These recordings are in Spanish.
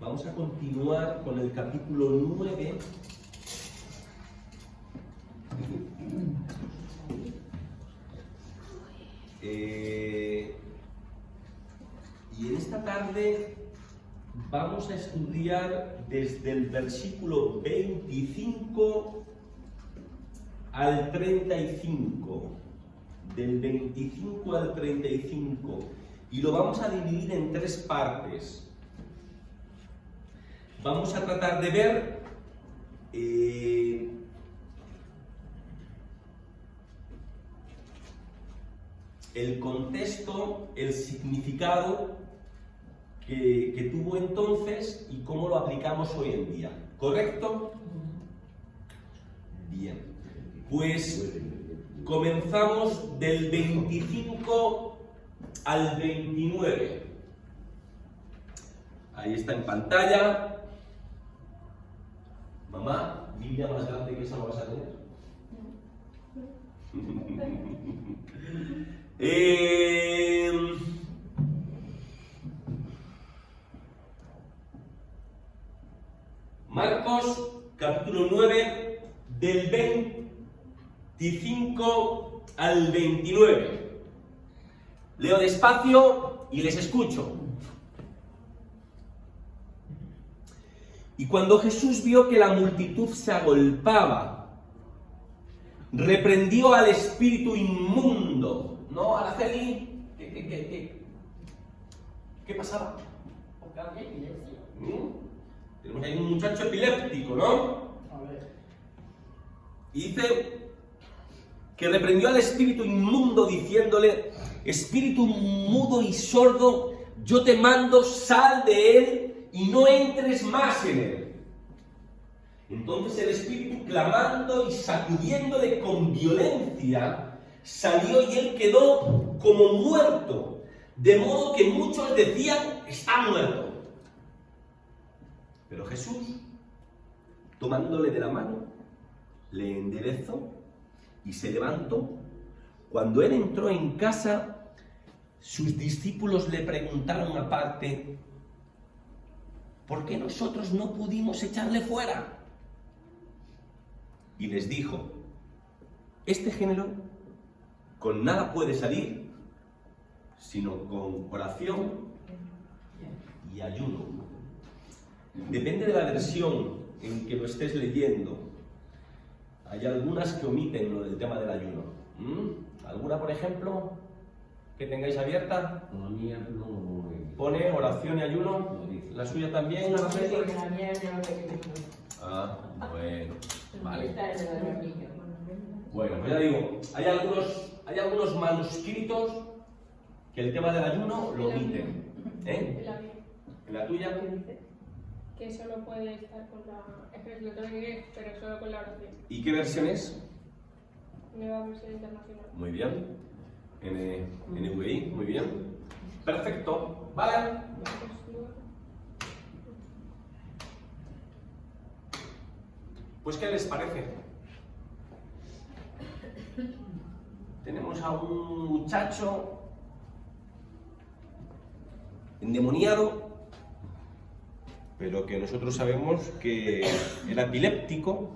Vamos a continuar con el capítulo 9. Y en esta tarde vamos a estudiar desde el versículo 25 al 35. Del 25 al 35. Y lo vamos a dividir en 3 partes. Vamos a tratar de ver el contexto, el significado que tuvo entonces y cómo lo aplicamos hoy en día. ¿Correcto? Bien. Pues comenzamos del 25 al 29. Ahí está en pantalla. Mamá, Biblia más grande que esa no vas a tener. Marcos, capítulo 9, del 25 al 29. Leo despacio y les escucho. Y cuando Jesús vio que la multitud se agolpaba, reprendió al espíritu inmundo. ¿No, Araceli? ¿Qué pasaba? Tenemos ahí un muchacho epiléptico, ¿no? A ver. Y dice que reprendió al espíritu inmundo diciéndole: espíritu mudo y sordo, yo te mando, sal de él y no entres más en él. Entonces el espíritu, clamando y sacudiéndole con violencia, salió y él quedó como muerto, de modo que muchos decían: está muerto. Pero Jesús, tomándole de la mano, le enderezó y se levantó. Cuando él entró en casa, sus discípulos le preguntaron aparte: ¿por qué nosotros no pudimos echarle fuera? Y les dijo: este género con nada puede salir, sino con oración y ayuno. Depende de la versión en que lo estés leyendo. Hay algunas que omiten lo del tema del ayuno. ¿Alguna, por ejemplo, que tengáis abierta? La mía no. Pone oración y ayuno. ¿La suya también? La mía es Ah, bueno. Vale. Esta es la de los niños. Bueno, pues ya digo, hay algunos manuscritos que el tema del ayuno lo omiten. ¿Eh? ¿En la tuya? ¿Qué dice? Que solo puede estar con la... Es que lo tengo en inglés, pero solo con la oración. ¿Y qué versión es? Nueva versión internacional. Muy bien. NVI, muy bien. Perfecto. Vale. Pues, ¿qué les parece? Tenemos a un muchacho endemoniado, pero que nosotros sabemos que era epiléptico,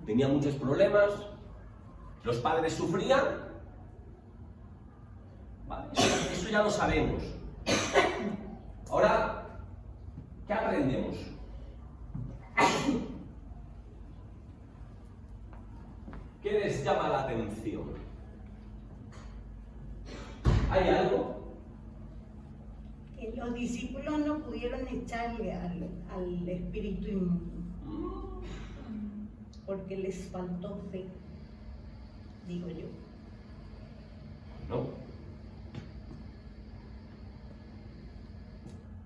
tenía muchos problemas, los padres sufrían. Vale, eso ya lo sabemos. Ahora, ¿qué aprendemos? ¿Qué les llama la atención? ¿Hay algo? Que los discípulos no pudieron echarle al espíritu inmundo, porque les faltó fe, digo yo. ¿No?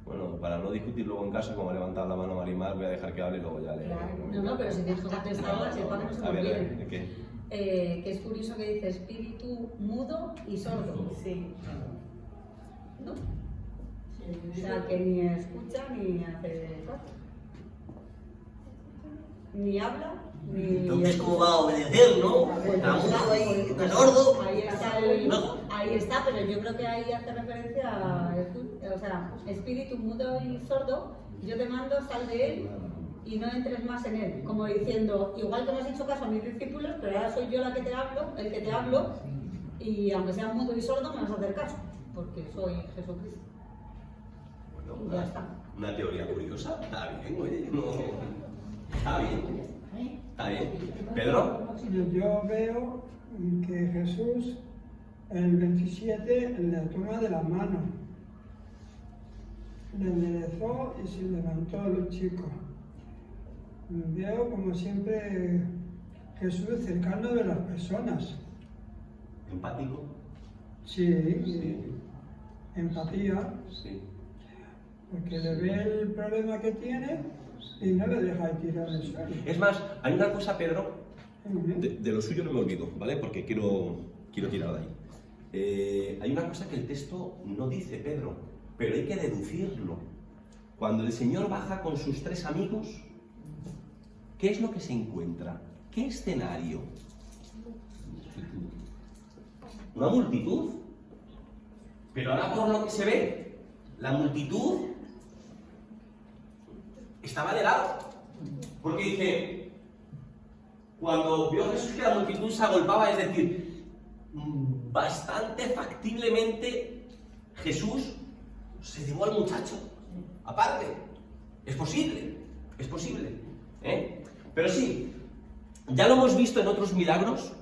Bueno, para no discutir luego en casa, como ha levantado la mano Marimar, voy a dejar que hable y luego ya le... Claro. No, pero si tienes que contestar, si el padre no se A lo ver, quiere. ¿de qué? Que es curioso que dice espíritu mudo y sordo. Sí. ¿No? O sea, que ni escucha ni hace caso. Ni habla, ni... Entonces, ¿cómo va a obedecer, no? Está mudo ahí, está sordo. Ahí está el... No. Ahí Ahí está, pero yo creo que ahí hace referencia a, o sea, espíritu mudo y sordo, yo te mando, sal de él y no entres más en él. Como diciendo, igual que no has hecho caso a mis discípulos, pero ahora soy yo la que te hablo, el que te hablo, y aunque seas mudo y sordo me vas a hacer caso, porque soy Jesucristo. Bueno, Ya está. Una teoría curiosa. Está bien, oye. No. Está bien. Está bien. ¿Pedro? Yo veo que Jesús, en el 27, le toma de la mano, le enderezó y se levantó el chico. Veo, como siempre, Jesús cercano de las personas. ¿Empático? Sí, empatía, Sí. porque le ve el problema que tiene y no le deja tirar el suelo. Es más, hay una cosa, Pedro, de lo suyo no me olvido, ¿vale? Porque quiero tirar de ahí. Hay una cosa que el texto no dice, Pedro, pero hay que deducirlo. Cuando el Señor baja con sus 3 amigos, ¿qué es lo que se encuentra? ¿Qué escenario? Una multitud. Pero ahora por lo que se ve, la multitud estaba de lado. Porque dice, cuando vio Jesús que la multitud se agolpaba, es decir, bastante factiblemente Jesús se llevó al muchacho. Aparte, es posible. Pero sí, ya lo hemos visto en otros milagros,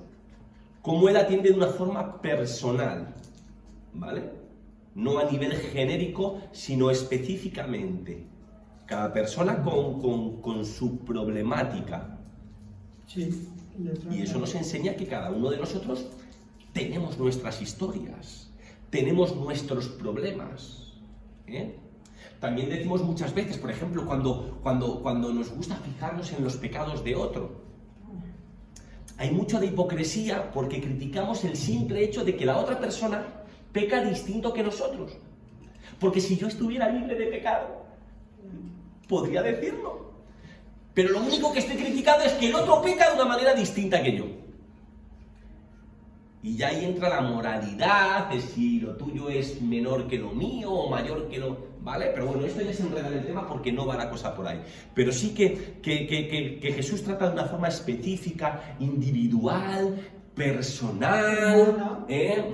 cómo él atiende de una forma personal, ¿vale? No a nivel genérico, sino específicamente. Cada persona con su problemática. Sí, Y eso nos enseña que cada uno de nosotros tenemos nuestras historias, tenemos nuestros problemas. También decimos muchas veces, por ejemplo, cuando nos gusta fijarnos en los pecados de otro. Hay mucho de hipocresía porque criticamos el simple hecho de que la otra persona peca distinto que nosotros. Porque si yo estuviera libre de pecado, podría decirlo. Pero lo único que estoy criticando es que el otro peca de una manera distinta que yo. Y ya ahí entra la moralidad de si lo tuyo es menor que lo mío o mayor que lo... ¿Vale? Pero bueno, esto ya es enredar el tema porque no va la cosa por ahí. Pero sí que Jesús trata de una forma específica, individual, personal. Bien.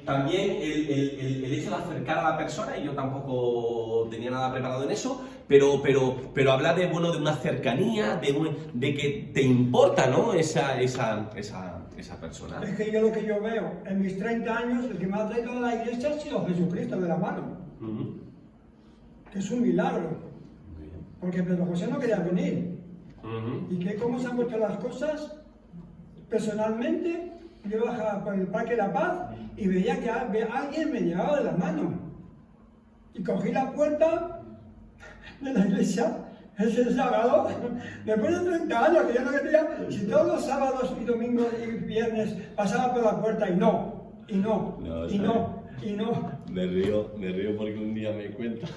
También el hecho de acercar a la persona, y yo tampoco tenía nada preparado en eso, pero habla de, bueno, de una cercanía, de que te importa, ¿no? esa persona. Es que lo que yo veo, en mis 30 años, el que me ha traído a la iglesia ha sido Jesucristo de la mano. Que es un milagro. Porque Pedro José no quería venir. Y que cómo se han puesto las cosas, personalmente, yo bajaba por el Parque de la Paz y veía que alguien me llevaba de la mano. Y cogí la puerta de la iglesia, ese sábado, después de 30 años, que yo no quería, si todos los sábados y domingos y viernes pasaba por la puerta y no. Me río porque un día me cuenta.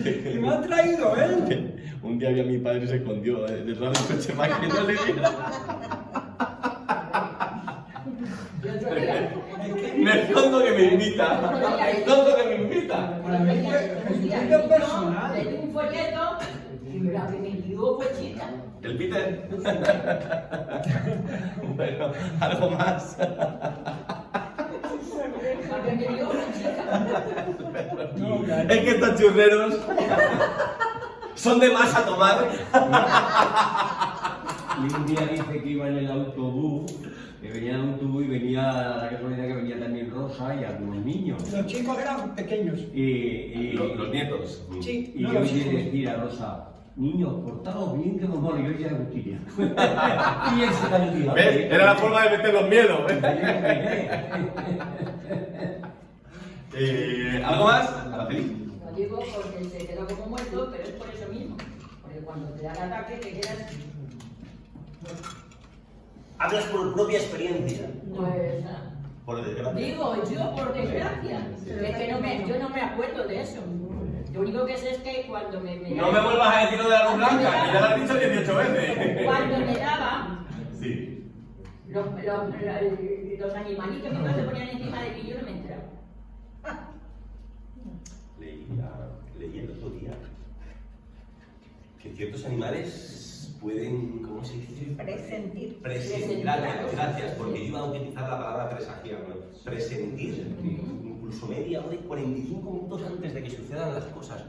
Y me ha traído él. Un día vi a mi padre y se escondió detrás del coche para que no le viera. Me escondo que me invita. Para mí fue Jesucristo personal. Le di un folleto y la que me envió fue chica. ¿El Peter? Bueno, algo más. La que me envió fue chica. Es que estos churreros son de más a tomar. Y un día dice que iba en el autobús, que venía en el autobús y venía la casualidad que venía también Rosa y algunos niños. Los chicos eran pequeños. Y Los nietos. Sí, y no yo los oí hijos. decir a Rosa, niños, portaos bien que nos vamos, y yo ya Agustina. Y él se calificaba. ¿Ves? Era la forma de meter los miedos. ¿Algo más? Araceli. Lo digo porque se quedó como muerto, pero es por eso mismo. Porque cuando te da el ataque te quedas... Hablas por propia experiencia. Pues... Por desgracia. Digo, yo por desgracia. Es que yo no me acuerdo de eso. Lo único que sé es que cuando me... No me vuelvas a decir lo de la luz blanca, que ya lo has dicho 18 veces. Cuando me daba... Sí. Los animalitos que no se ponían encima de mí, yo no me enteraba. Leí el otro día que ciertos animales pueden, ¿cómo se dice? Presentir. Gracias, porque yo iba a utilizar la palabra presagiar, ¿no? Presentir, incluso media hora y 45 minutos antes de que sucedan las cosas.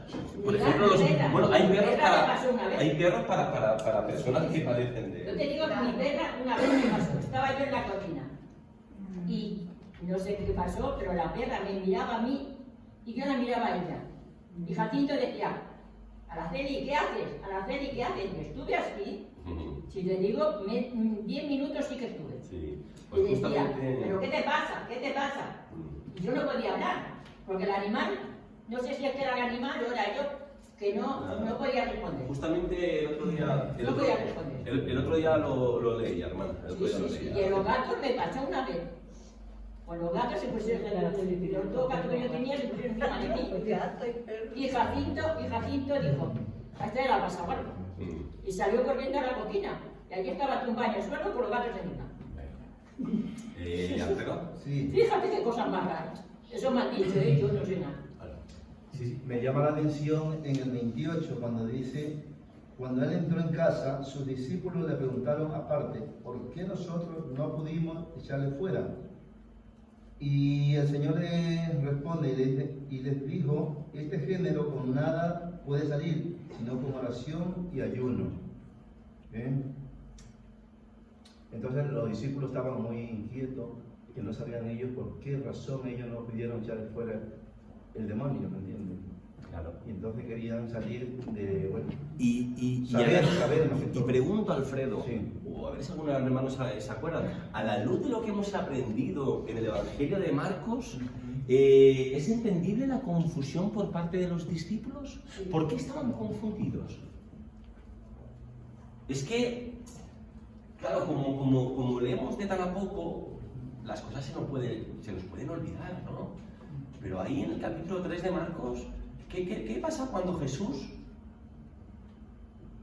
Por ejemplo, hay perros para personas que padecen de... Yo te digo que mi perra una vez me pasó, estaba yo en la cocina y no sé qué pasó, pero la perra me miraba a mí y yo la miraba a ella. Y Jacinto decía, Araceli, ¿qué haces? Araceli, ¿qué haces? Yo estuve así. Si te digo, 10 minutos sí que estuve. Sí. Y decía, ¿pero qué te pasa? ¿Qué te pasa? Y yo no podía hablar, porque el animal, no sé si es que era el animal o era yo, que no podía responder. Justamente el otro día... No podía responder. El otro día lo leía, hermana. Sí. Y los gatos me pasó una vez. Pues los gatos se pusieron los dos gatos que yo tenía se pusieron encima de mí. Y Jacinto dijo, a este le ha pasado algo. Y salió corriendo a la cocina. Y allí estaba tumbado en el suelo con los gatos encima. ¿Alfredo? Sí. Fíjate qué cosas más raras. Eso me han dicho, yo no sé nada. Sí, me llama la atención en el 28 cuando dice, cuando él entró en casa, sus discípulos le preguntaron aparte, ¿por qué nosotros no pudimos echarle fuera? Y el Señor les responde y les dijo, este género con nada puede salir, sino con oración y ayuno. ¿Bien? Entonces los discípulos estaban muy inquietos, que no sabían ellos por qué razón ellos no pudieron echarle fuera el demonio, ¿me entienden? Claro. Y entonces querían salir de, bueno, Y saber más que y todo. pregunto, Alfredo, Sí. o a ver si algunos hermanos se acuerdan, a la luz de lo que hemos aprendido en el Evangelio de Marcos, ¿es entendible la confusión por parte de los discípulos? ¿Por qué estaban confundidos? Es que, claro, como leemos de tan a poco, las cosas se nos pueden olvidar, ¿no? Pero ahí en el capítulo 3 de Marcos, ¿qué pasa cuando Jesús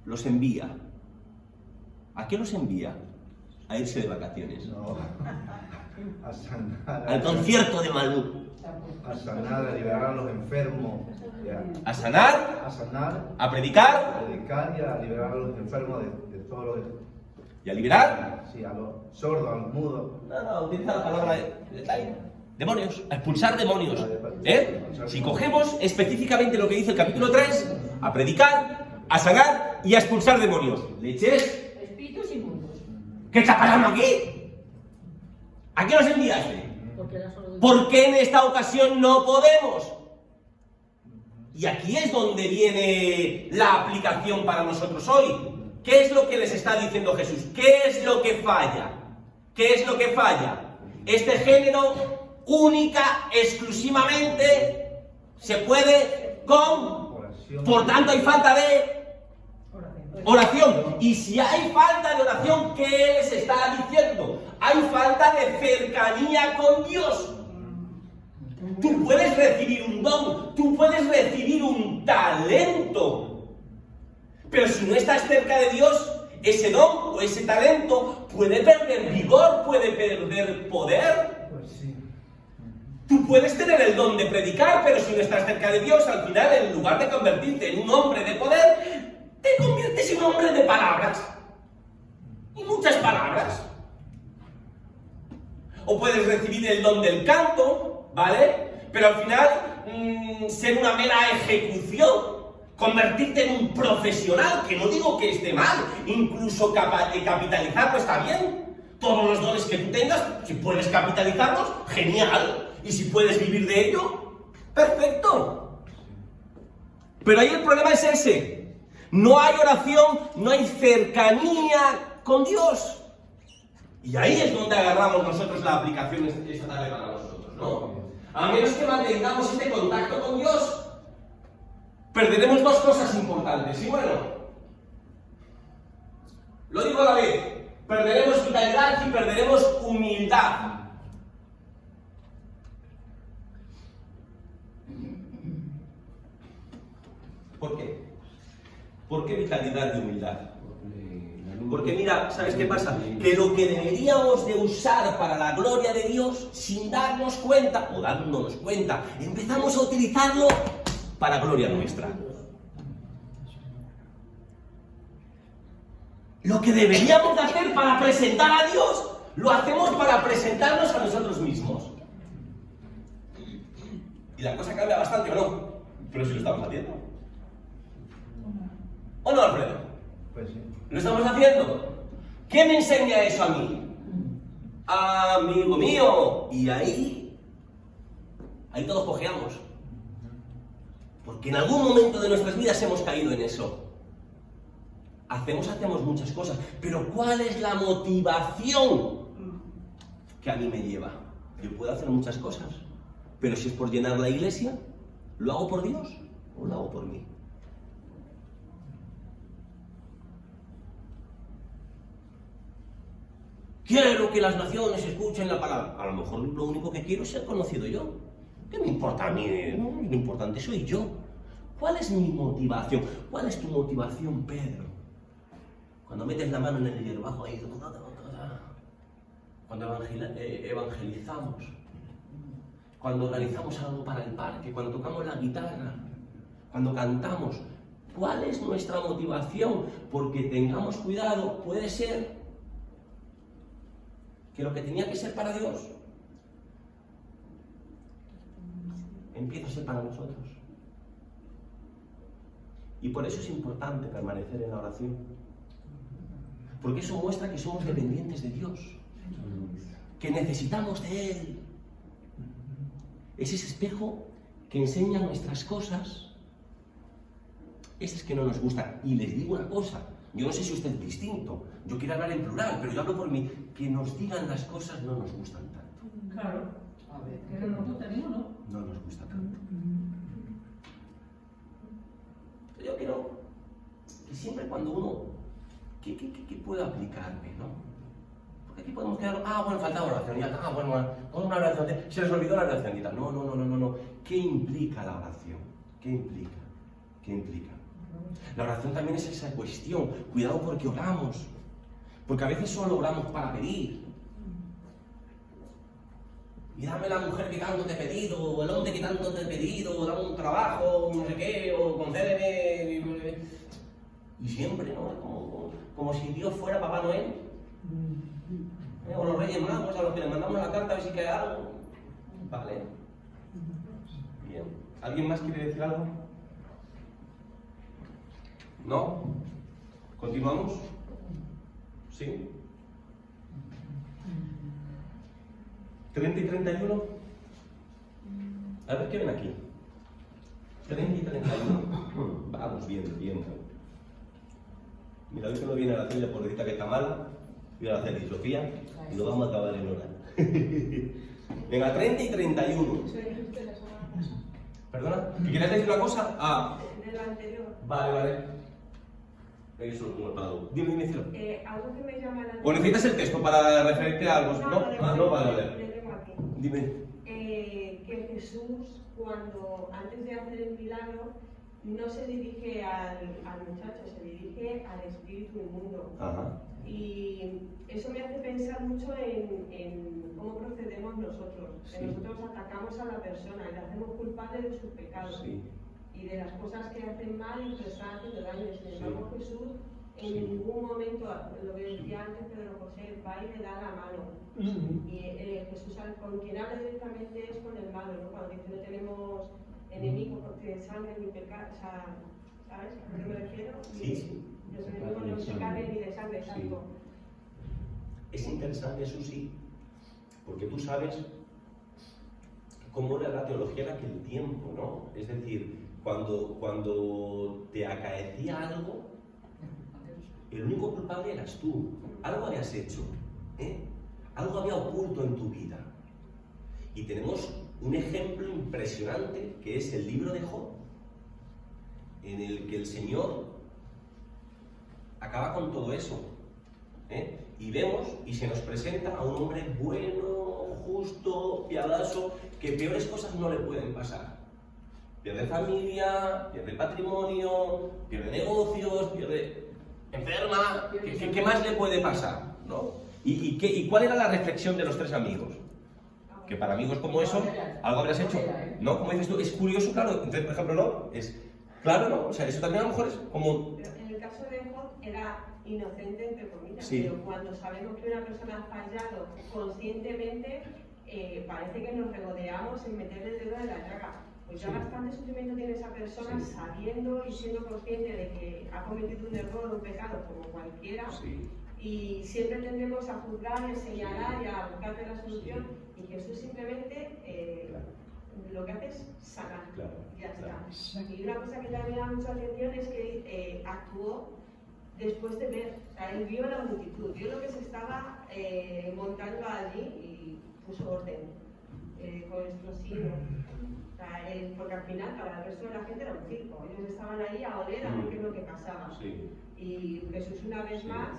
los envía? ¿A qué los envía? A irse de vacaciones. No, a sanar, Al concierto de Malú. a sanar, a liberar a los enfermos, A sanar, a sanar, a predicar a predicar y a liberar a los enfermos de todos los, y a liberar. sí, a los sordos, a los mudos. No, utiliza la palabra demonios, a expulsar demonios. Si cogemos específicamente lo que dice el capítulo 3, a predicar, a sanar y a expulsar demonios. ¿Leches? Espíritus inmundos. ¿Qué está pasando aquí? ¿A qué nos enviaste? Porque era solo ¿Por qué en esta ocasión no podemos? Y aquí es donde viene la aplicación para nosotros hoy. ¿Qué es lo que les está diciendo Jesús? ¿Qué es lo que falla? ¿Qué es lo que falla? Este género única, exclusivamente, se puede con... Por tanto, hay falta de oración. Y si hay falta de oración, ¿qué les está diciendo? Hay falta de cercanía con Dios. Tú puedes recibir un don, tú puedes recibir un talento. Pero si no estás cerca de Dios, ese don o ese talento puede perder vigor, puede perder poder. Pues sí. Tú puedes tener el don de predicar, pero si no estás cerca de Dios, al final, en lugar de convertirte en un hombre de poder, te conviertes en un hombre de palabras. Y muchas palabras. O puedes recibir el don del canto, ¿vale? Pero al final, ser una mera ejecución. Convertirte en un profesional, que no digo que esté mal, incluso capitalizarlo está bien. Todos los dones que tú tengas, si puedes capitalizarlos, genial. Y si puedes vivir de ello, perfecto. Pero ahí el problema es ese. No hay oración, no hay cercanía con Dios. Y ahí es donde agarramos nosotros la aplicación esta tarde para nosotros, ¿no? A menos que mantengamos este contacto con Dios, perderemos dos cosas importantes. Y bueno, lo digo a la vez, perderemos vitalidad y perderemos humildad. ¿Por qué? ¿Por qué vitalidad y humildad? Porque la Porque mira, ¿sabes qué pasa? Que lo que deberíamos de usar para la gloria de Dios, sin darnos cuenta, o dándonos cuenta, empezamos a utilizarlo para gloria nuestra. Lo que deberíamos de hacer para presentar a Dios, lo hacemos para presentarnos a nosotros mismos. Y la cosa cambia bastante, ¿o no? Pero si lo estamos haciendo. ¿O no, Alfredo? Pues sí. ¿Lo estamos haciendo? ¿Qué me enseña eso a mí? Amigo mío. Y ahí todos cojeamos. Porque en algún momento de nuestras vidas hemos caído en eso. Hacemos muchas cosas, pero ¿cuál es la motivación que a mí me lleva? Yo puedo hacer muchas cosas, pero si es por llenar la iglesia, ¿lo hago por Dios o lo hago por mí? Quiero que las naciones escuchen la palabra. A lo mejor lo único que quiero es ser conocido yo. ¿Qué me importa a mí? No, lo importante soy yo. ¿Cuál es mi motivación? ¿Cuál es tu motivación, Pedro? Cuando metes la mano en el hierbajo ahí, cuando evangelizamos, cuando organizamos algo para el parque, cuando tocamos la guitarra, cuando cantamos, ¿cuál es nuestra motivación? Porque tengamos cuidado, puede ser que lo que tenía que ser para Dios empieza a ser para nosotros. Y por eso es importante permanecer en la oración. Porque eso muestra que somos dependientes de Dios, que necesitamos de Él. Es ese espejo que enseña nuestras cosas, esas que no nos gustan. Y les digo una cosa, yo no sé si usted es distinto, yo quiero hablar en plural, pero yo hablo por mí, que nos digan las cosas no nos gustan tanto. Claro. A ver, que no nos gusta ninguno. No nos gusta tanto. Yo quiero que siempre cuando uno... ¿Qué puedo aplicarme, no? Porque aquí podemos quedar, bueno, faltaba oración, ya, bueno, con una oración, se les olvidó la oración y tal. No. ¿Qué implica la oración? ¿Qué implica? La oración también es esa cuestión. Cuidado porque oramos. Porque a veces solo oramos para pedir. Y dame la mujer que tanto te he pedido, o el hombre que tanto te he pedido, o dame un trabajo, no sé qué, o concédeme. Y siempre, ¿no? Como si Dios fuera Papá Noel. O los Reyes Magos a los que les mandamos la carta a ver si cae algo. Vale. Bien. ¿Alguien más quiere decir algo? ¿No? ¿Continuamos? ¿Sí? 30 y 31. A ver qué ven aquí. 30 y 31. Vamos, bien. Mira, hoy que no viene a la cena, pobrecita que está mala, voy a hacer Sofía y lo vamos a acabar en hora. Venga, 30 y 31. ¿Perdona? ¿Que quieres decir una cosa? De lo anterior. Vale. Eso lo tengo parado. Dime, cielo. Algo que me llama la atención. ¿O necesitas el texto para referirte a algo? No, vale. Le tengo aquí. Dime. Que Jesús, antes de hacer el milagro, no se dirige al muchacho, se dirige al espíritu inmundo. Ajá. Y eso me hace pensar mucho en cómo procedemos nosotros. Sí. Que nosotros atacamos a la persona y la hacemos culpable de sus pecados. Sí. Y de las cosas que hacen mal y que están haciendo daño. Sin embargo, Jesús en Sí. ningún momento, lo que decía antes Pedro José, va y le da la mano. Y Jesús con quien habla directamente es con el malo, ¿no? Cuando dice no tenemos enemigos de sangre ni pecado, o sea, ¿sabes a qué me refiero? Sí. Los enemigos no es de carne ni de sangre, exacto. Es interesante, eso sí, porque tú sabes cómo era la teología en aquel tiempo, ¿no? Es decir, cuando te acaecía algo, el único culpable eras tú. Algo habías hecho, algo había oculto en tu vida. Y tenemos un ejemplo impresionante que es el libro de Job, en el que el Señor acaba con todo eso. Y vemos y se nos presenta a un hombre bueno, justo, piadoso, que peores cosas no le pueden pasar. Pierde familia, pierde patrimonio, pierde negocios, enferma, ¿qué más le puede pasar? ¿No? ¿Y cuál era la reflexión de los tres amigos? Que para amigos como eso, algo habrías hecho, ¿no? Como dices tú, es curioso, claro, entonces, por ejemplo, no, es, claro, ¿no? O sea, eso también a lo mejor es como... Pero en el caso de Job era inocente, entre comillas, Sí. pero cuando sabemos que una persona ha fallado conscientemente, parece que nos regodeamos en meterle el dedo en la llaga. Pues ya Sí. bastante sufrimiento tiene esa persona Sí. sabiendo y siendo consciente de que ha cometido un error o un pecado como cualquiera. Sí. Y siempre tendremos a juzgar, a señalar y a buscarle la solución. Y Jesús simplemente lo que hace es sanar. Claro, Ya claro. está. Y una cosa que también llama mucha atención es que actuó después de ver. O sea, él vio la multitud, vio lo que se estaba montando allí y puso orden con explosivos. O sea, porque al final para el resto de la gente era un circo. Ellos estaban ahí a oler a ver qué es lo que pasaba. Sí. Y Jesús una vez más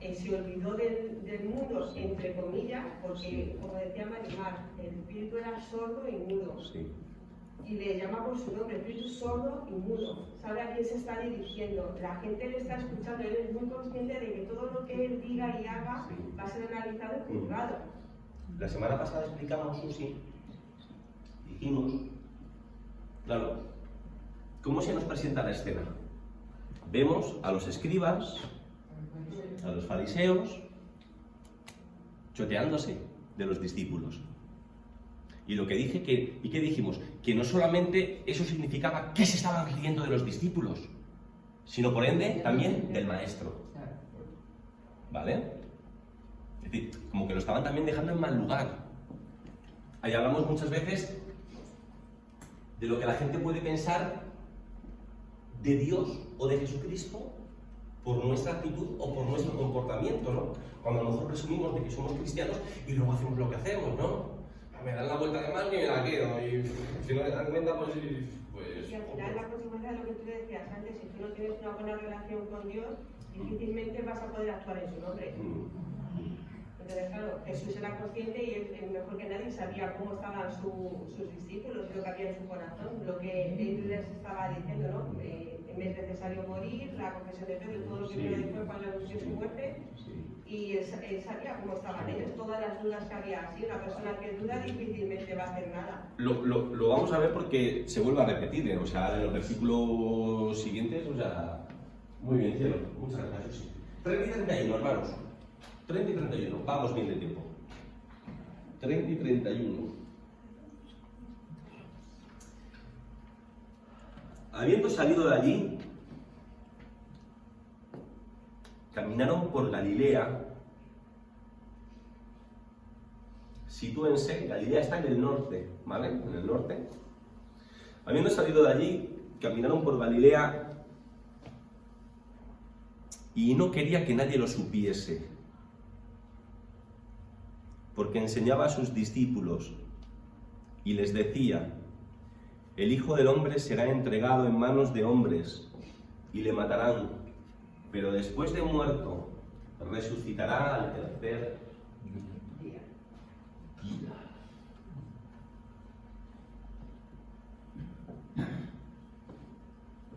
se olvidó del mundo, entre comillas, porque, como decía Marimar, el espíritu era sordo y mudo. Sí. Y le llama por su nombre, espíritu sordo y mudo. Sabe a quién se está dirigiendo. La gente le está escuchando, él es muy consciente de que todo lo que él diga y haga va a ser analizado y juzgado. La semana pasada explicamos, Susi, dijimos, claro, ¿cómo se nos presenta la escena? Vemos a los escribas, a los fariseos, choteándose de los discípulos. Y lo que dije ¿y qué dijimos? Que no solamente eso significaba que se estaban riendo de los discípulos, sino por ende también del maestro. ¿Vale? Es decir, como que lo estaban también dejando en mal lugar. Ahí hablamos muchas veces de lo que la gente puede pensar de Dios o de Jesucristo por nuestra actitud o por nuestro comportamiento, ¿no? Cuando a lo mejor presumimos de que somos cristianos y luego hacemos lo que hacemos, ¿no? Me dan la vuelta de mano y me la quedo, y si no me dan cuenta, pues... Y al final la consecuencia de lo que tú decías antes, si tú no tienes una buena relación con Dios, difícilmente vas a poder actuar en su nombre. Entonces, claro, Jesús era consciente y él mejor que nadie sabía cómo estaban sus discípulos y lo que había en su corazón, lo que él les estaba diciendo, ¿no? Es necesario morir, la confesión de Pedro, todo lo que vino después cuando anunció su muerte, y él sabía cómo estaban ellos, todas las dudas que había. Así, una persona que duda difícilmente va a hacer nada. Lo vamos a ver porque se vuelve a repetir, ¿eh? O sea, en los versículos siguientes, o sea... Muy bien, cielo, muchas gracias, sí. 30 y 31, hermanos. 30 y 31, vamos bien de tiempo. 30 y 31. Habiendo salido de allí, caminaron por Galilea. Sitúense, Galilea está en el norte, ¿vale? En el norte. Habiendo salido de allí, caminaron por Galilea y no quería que nadie lo supiese, porque enseñaba a sus discípulos y les decía: el Hijo del Hombre será entregado en manos de hombres y le matarán, pero después de muerto resucitará al tercer día.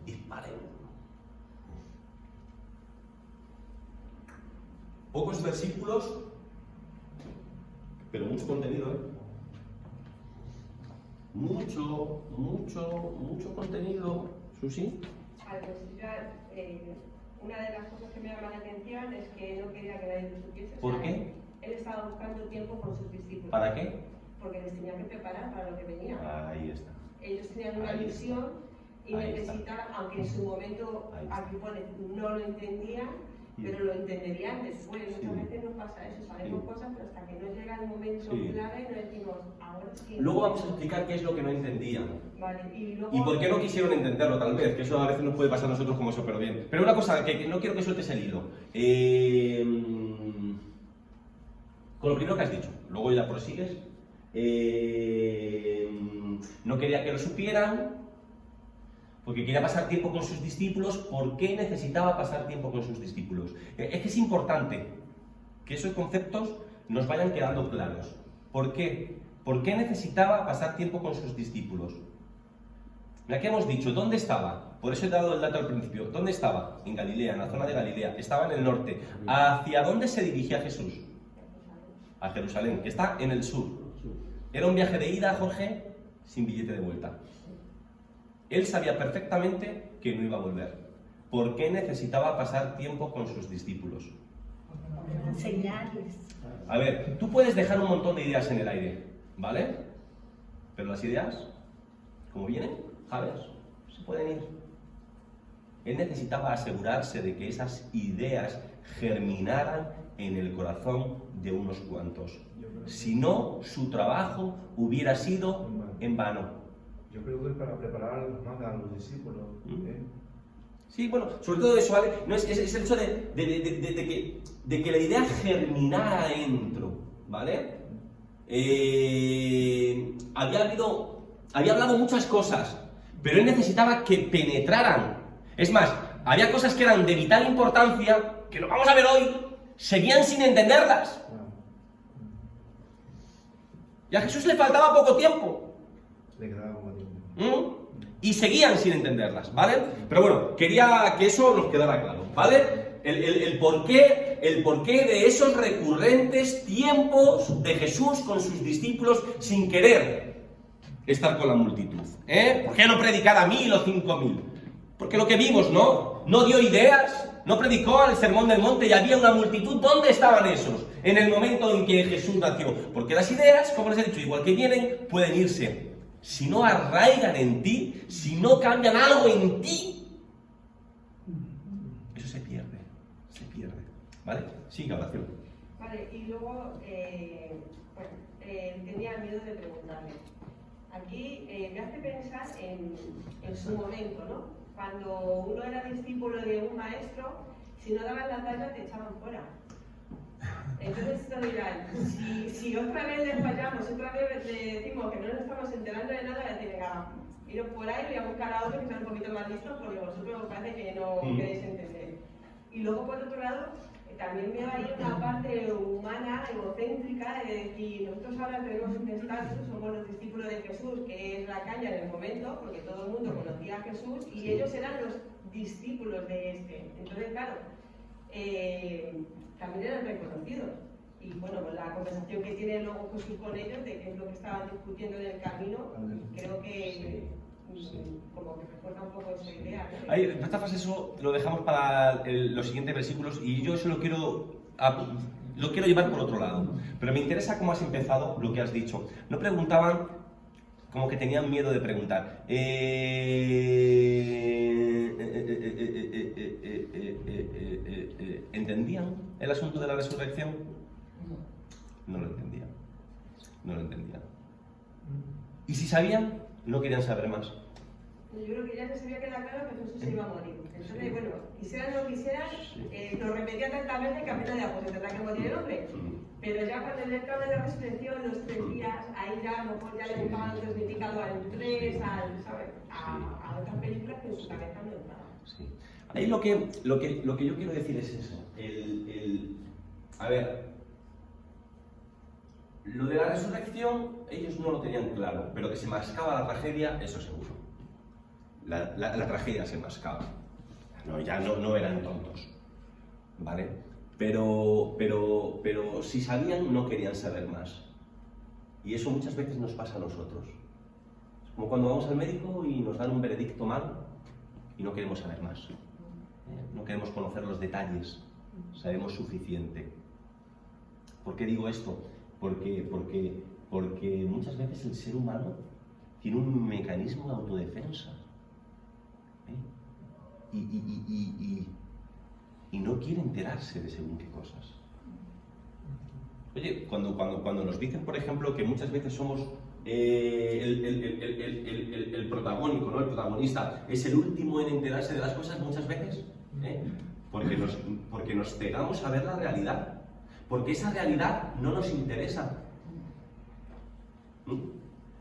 Disparen. Pocos versículos, pero mucho contenido, ¿eh? Mucho contenido, Susi. Al principio, una de las cosas que me llama la atención es que no quería que nadie lo supiese. ¿Por qué? Él estaba buscando tiempo con sus discípulos. ¿Para qué? Porque les tenía que preparar para lo que venía. Ahí está. Ellos tenían una Ahí ilusión y Ahí necesitaban, aunque en su momento, Ahí está. aquí pone, no lo entendían, pero lo entenderían después. Sí. Muchas veces nos pasa eso, sabemos Sí. cosas, pero hasta que no llega el momento Sí. clave no decimos, ahora sí. Luego vamos a explicar qué es lo que no entendían. Vale, y luego... Y por qué no quisieron entenderlo, tal vez, que eso a veces nos puede pasar a nosotros como súper bien. Pero una cosa, que no quiero que sueltes el hilo. Con lo primero que has dicho, luego ya prosigues. No quería que lo supieran, porque quería pasar tiempo con sus discípulos. ¿Por qué necesitaba pasar tiempo con sus discípulos? Es que es importante que esos conceptos nos vayan quedando claros. ¿Por qué? ¿Por qué necesitaba pasar tiempo con sus discípulos? Mira, ¿qué hemos dicho? ¿Dónde estaba? Por eso he dado el dato al principio. ¿Dónde estaba? En Galilea, en la zona de Galilea. Estaba en el norte. ¿Hacia dónde se dirigía Jesús? A Jerusalén, que está en el sur. Era un viaje de ida, Jorge, sin billete de vuelta. Él sabía perfectamente que no iba a volver. ¿Por qué necesitaba pasar tiempo con sus discípulos? Enseñarles. A ver, tú puedes dejar un montón de ideas en el aire, ¿vale? Pero las ideas, como vienen, ¿sabes? Se pueden ir. Él necesitaba asegurarse de que esas ideas germinaran en el corazón de unos cuantos. Si no, su trabajo hubiera sido en vano. Yo creo que es para preparar más a los discípulos. Sí, bueno, sobre todo eso, ¿vale? No, es el hecho de que la idea germinara dentro, ¿vale? Había hablado muchas cosas, pero él necesitaba que penetraran. Es más, había cosas que eran de vital importancia, que lo vamos a ver hoy, seguían sin entenderlas. Y a Jesús le faltaba poco tiempo. Le quedaba poco tiempo. Y seguían sin entenderlas, ¿vale? Pero bueno, quería que eso nos quedara claro, ¿vale? El porqué de esos recurrentes tiempos de Jesús con sus discípulos sin querer estar con la multitud. ¿Por qué no predicar a 1000 o 5000? Porque lo que vimos, ¿no? No dio ideas, no predicó el sermón del monte y había una multitud. ¿Dónde estaban esos en el momento en que Jesús nació? Porque las ideas, como les he dicho, igual que vienen, pueden irse. Si no arraigan en ti, si no cambian algo en ti, eso se pierde, ¿vale? Sí, oración. Vale, y luego, tenía miedo de preguntarle. Aquí me hace pensar en su momento, ¿no? Cuando uno era discípulo de un maestro, si no daban la talla te echaban fuera. Entonces esto dirán, si otra vez le fallamos, otra vez le decimos que no nos estamos enterando de nada, le tiene que ir por ahí y a buscar a otros que sean un poquito más listos porque vosotros os parece que no queréis entender. Y luego por otro lado, también veo ahí una parte humana, egocéntrica, de decir, nosotros ahora tenemos un estatus, somos los discípulos de Jesús, que es la caña en el momento, porque todo el mundo conocía a Jesús y ellos eran los discípulos de este. Entonces, claro, también eran reconocidos. Y bueno, pues la conversación que tiene luego Jesús con ellos, de qué es lo que estaban discutiendo en el camino, creo que como que recuerda un poco esa idea. Ahí, esta frase eso lo dejamos para los siguientes versículos y yo eso lo quiero llevar por otro lado. Pero me interesa cómo has empezado lo que has dicho. No preguntaban, como que tenían miedo de preguntar. ¿Entendían el asunto de la resurrección? No lo entendían. No lo entendían. Y si sabían, no querían saber más. Yo creo que ya se sabía que era claro que Jesús se iba a morir. Entonces, bueno, quisieran o no quisieran, lo repetía tantas veces que apenas ya pues se tendrá que morir el hombre. Pero ya cuando le entraba de la resurrección, los 3 días, ahí ya a lo mejor ya le buscaban otro significado al 3, ¿sabes? A otras películas que en su cabeza no entraban. Sí. Ahí lo que yo quiero decir es eso. A ver, lo de la resurrección, ellos no lo tenían claro, pero que se mascaba la tragedia, eso seguro. La tragedia se mascaba. No, ya no eran tontos, ¿vale? Pero si sabían, no querían saber más. Y eso muchas veces nos pasa a nosotros. Es como cuando vamos al médico y nos dan un veredicto mal y no queremos saber más. No queremos conocer los detalles. Sabemos suficiente. ¿Por qué digo esto? Porque muchas veces el ser humano tiene un mecanismo de autodefensa. Y no quiere enterarse de según qué cosas. Oye, cuando nos dicen, por ejemplo, que muchas veces somos el protagónico, ¿no? El protagonista es el último en enterarse de las cosas muchas veces, porque nos cegamos a ver la realidad, porque esa realidad no nos interesa.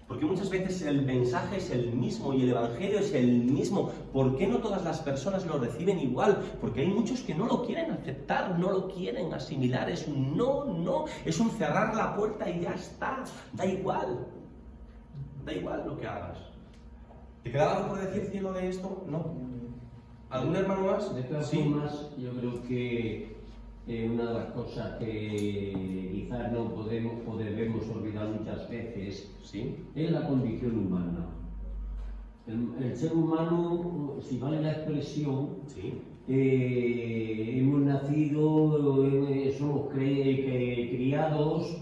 Porque muchas veces el mensaje es el mismo y el evangelio es el mismo. ¿Por qué no todas las personas lo reciben igual? Porque hay muchos que no lo quieren aceptar, no lo quieren asimilar. Es un no, es un cerrar la puerta y ya está. Da igual lo que hagas. ¿Te queda algo por decir, cielo, de esto? ¿No? ¿Algún hermano más? De todas formas, yo creo que una de las cosas que quizás no podemos o debemos olvidar muchas veces Sí. es la condición humana. El ser humano, si vale la expresión, Sí. hemos nacido, somos criados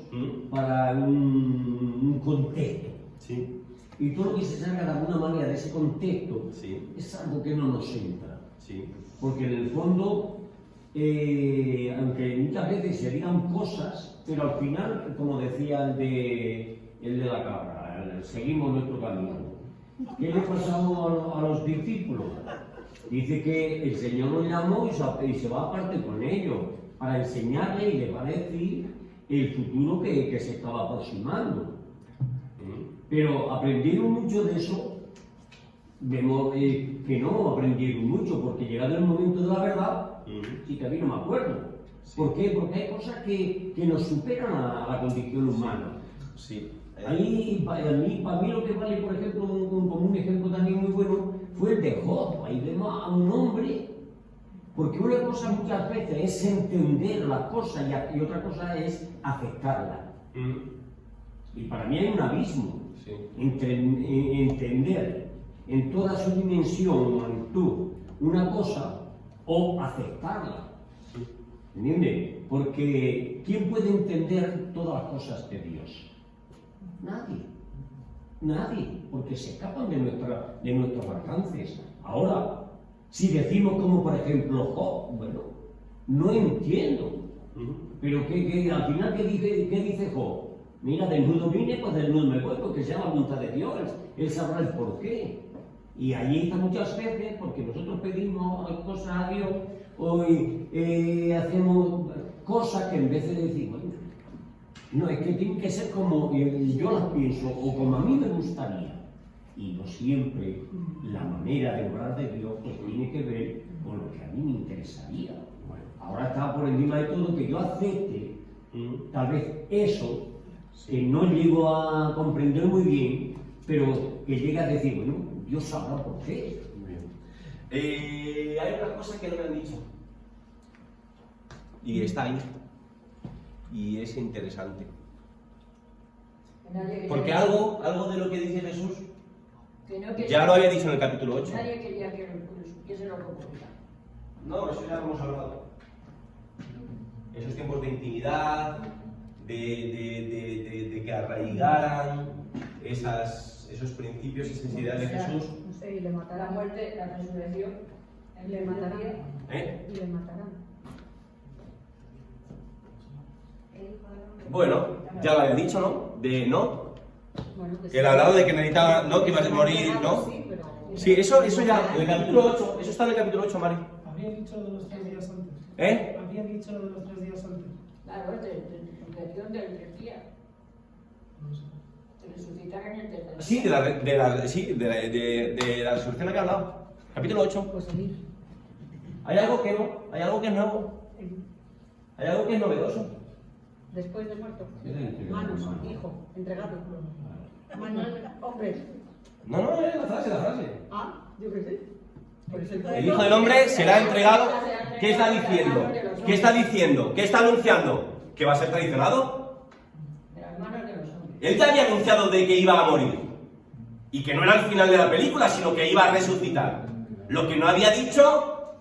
para un contexto. Sí. Y todo lo que se salga de alguna manera de ese contexto Sí. es algo que no nos entra. Sí. Porque en el fondo, aunque muchas veces se digan cosas, pero al final, como decía el de la cabra, seguimos nuestro camino. ¿Qué le pasó a los discípulos? Dice que el Señor los llamó y se va aparte con ellos para enseñarle y les va a decir el futuro que se estaba aproximando. Pero aprendieron mucho de eso. Vemos que no aprendieron mucho, porque llegado el momento de la verdad, sí que a mí no me acuerdo. Sí. ¿Por qué? Porque hay cosas que nos superan a la condición humana. Sí. Ahí, para mí lo que vale, por ejemplo, como un ejemplo también muy bueno, fue el de Job. Ahí vemos a un hombre, porque una cosa muchas veces es entender las cosas y otra cosa es aceptarlas. Y para mí hay un abismo entre entender en toda su dimensión, magnitud, una cosa o aceptarla. ¿Entiendes? Porque ¿quién puede entender todas las cosas de Dios? Nadie. Nadie, porque se escapan de nuestros alcances. Ahora, si decimos como por ejemplo Job, bueno, no entiendo. Pero al final, ¿qué dice Job? Mira, desnudo vine, pues desnudo me voy, porque sea la voluntad de Dios, Él sabrá el porqué. Y ahí está muchas veces, porque nosotros pedimos cosas a Dios, hoy hacemos cosas que en vez de decir, bueno, no, es que tienen que ser como yo las pienso, o como a mí me gustaría. Y no siempre la manera de obrar de Dios pues tiene que ver con lo que a mí me interesaría. Bueno, ahora está por encima de todo que yo acepte, tal vez eso, que no llego a comprender muy bien, pero que llegue a decir, bueno, Dios sabrá por qué. Muy bien. Hay una cosa que no me han dicho. Y está ahí. Y es interesante. Porque algo de lo que dice Jesús ya lo había dicho en el capítulo 8. Nadie quería que se lo proponga. No, eso ya lo hemos hablado. Esos tiempos de intimidad, de que arraigaran esos principios y esas ideas de Jesús. No sé, y le La matarán. muerte, la resurrección, Y le matarán. ¿Eh? Y le matarán. Bueno, ya lo había dicho, ¿no? ¿No? Bueno, pues Él ha hablado de que necesitaba, ¿no? Que iba a morir, ¿no? Sí, pero... Sí, eso ya, en el capítulo 8, eso está en el capítulo 8, Mari. Había dicho lo de los 3 días antes. ¿Eh? Había dicho lo de los 3 días antes. claro, de resurrección del tercer día. No sé. De resucitar en el tercer día. Sí, de la resurrección que ha hablado. Capítulo 8. Pues seguir. Hay algo que no, hay algo que es nuevo, hay algo que es novedoso. Después de muerto. Entregado, Manos, mano. hijo, entregado. Manos, hombre. No, es la frase. Ah, yo qué sé. Por eso El Hijo del Hombre será entregado. ¿Qué está diciendo? ¿Qué está diciendo? ¿Qué está anunciando? ¿Que va a ser traicionado? De las manos de los hombres. Él ya había anunciado de que iba a morir. Y que no era el final de la película, sino que iba a resucitar. Lo que no había dicho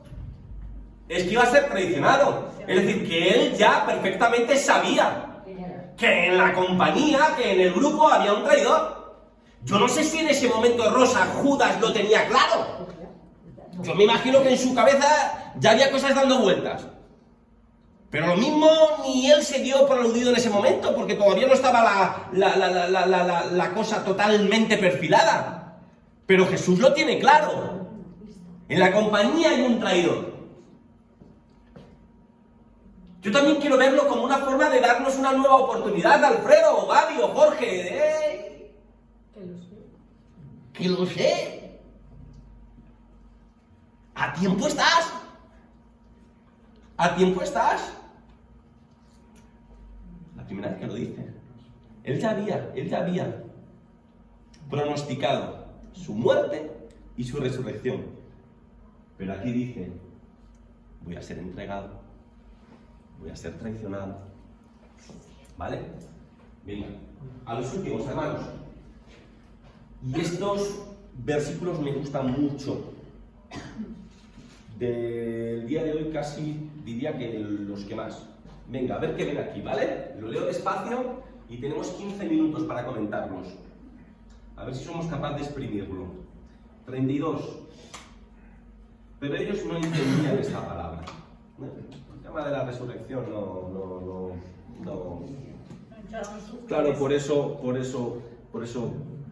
es que iba a ser traicionado. Es decir, que él ya perfectamente sabía que en la compañía, que en el grupo había un traidor. Yo no sé si en ese momento Rosa, Judas lo tenía claro. Yo me imagino que en su cabeza ya había cosas dando vueltas. Pero lo mismo ni él se dio por aludido en ese momento, porque todavía no estaba la cosa totalmente perfilada. Pero Jesús lo tiene claro. En la compañía hay un traidor. Yo también quiero verlo como una forma de darnos una nueva oportunidad, Alfredo, Gaby o Jorge. Que lo sé. Que lo sé. ¿A tiempo estás? ¿A tiempo estás? La primera vez que lo dice. Él ya había pronosticado su muerte y su resurrección. Pero aquí dice, voy a ser entregado, voy a ser traicionado. ¿Vale? Venga, a los últimos, hermanos. Y estos versículos me gustan mucho. Del día de hoy casi diría que los que más. Venga, a ver qué ven aquí, ¿vale? Lo leo despacio y tenemos 15 minutos para comentarlos. A ver si somos capaces de exprimirlo. 32. Pero ellos no entendían esta palabra. El tema de la resurrección no. Claro, por eso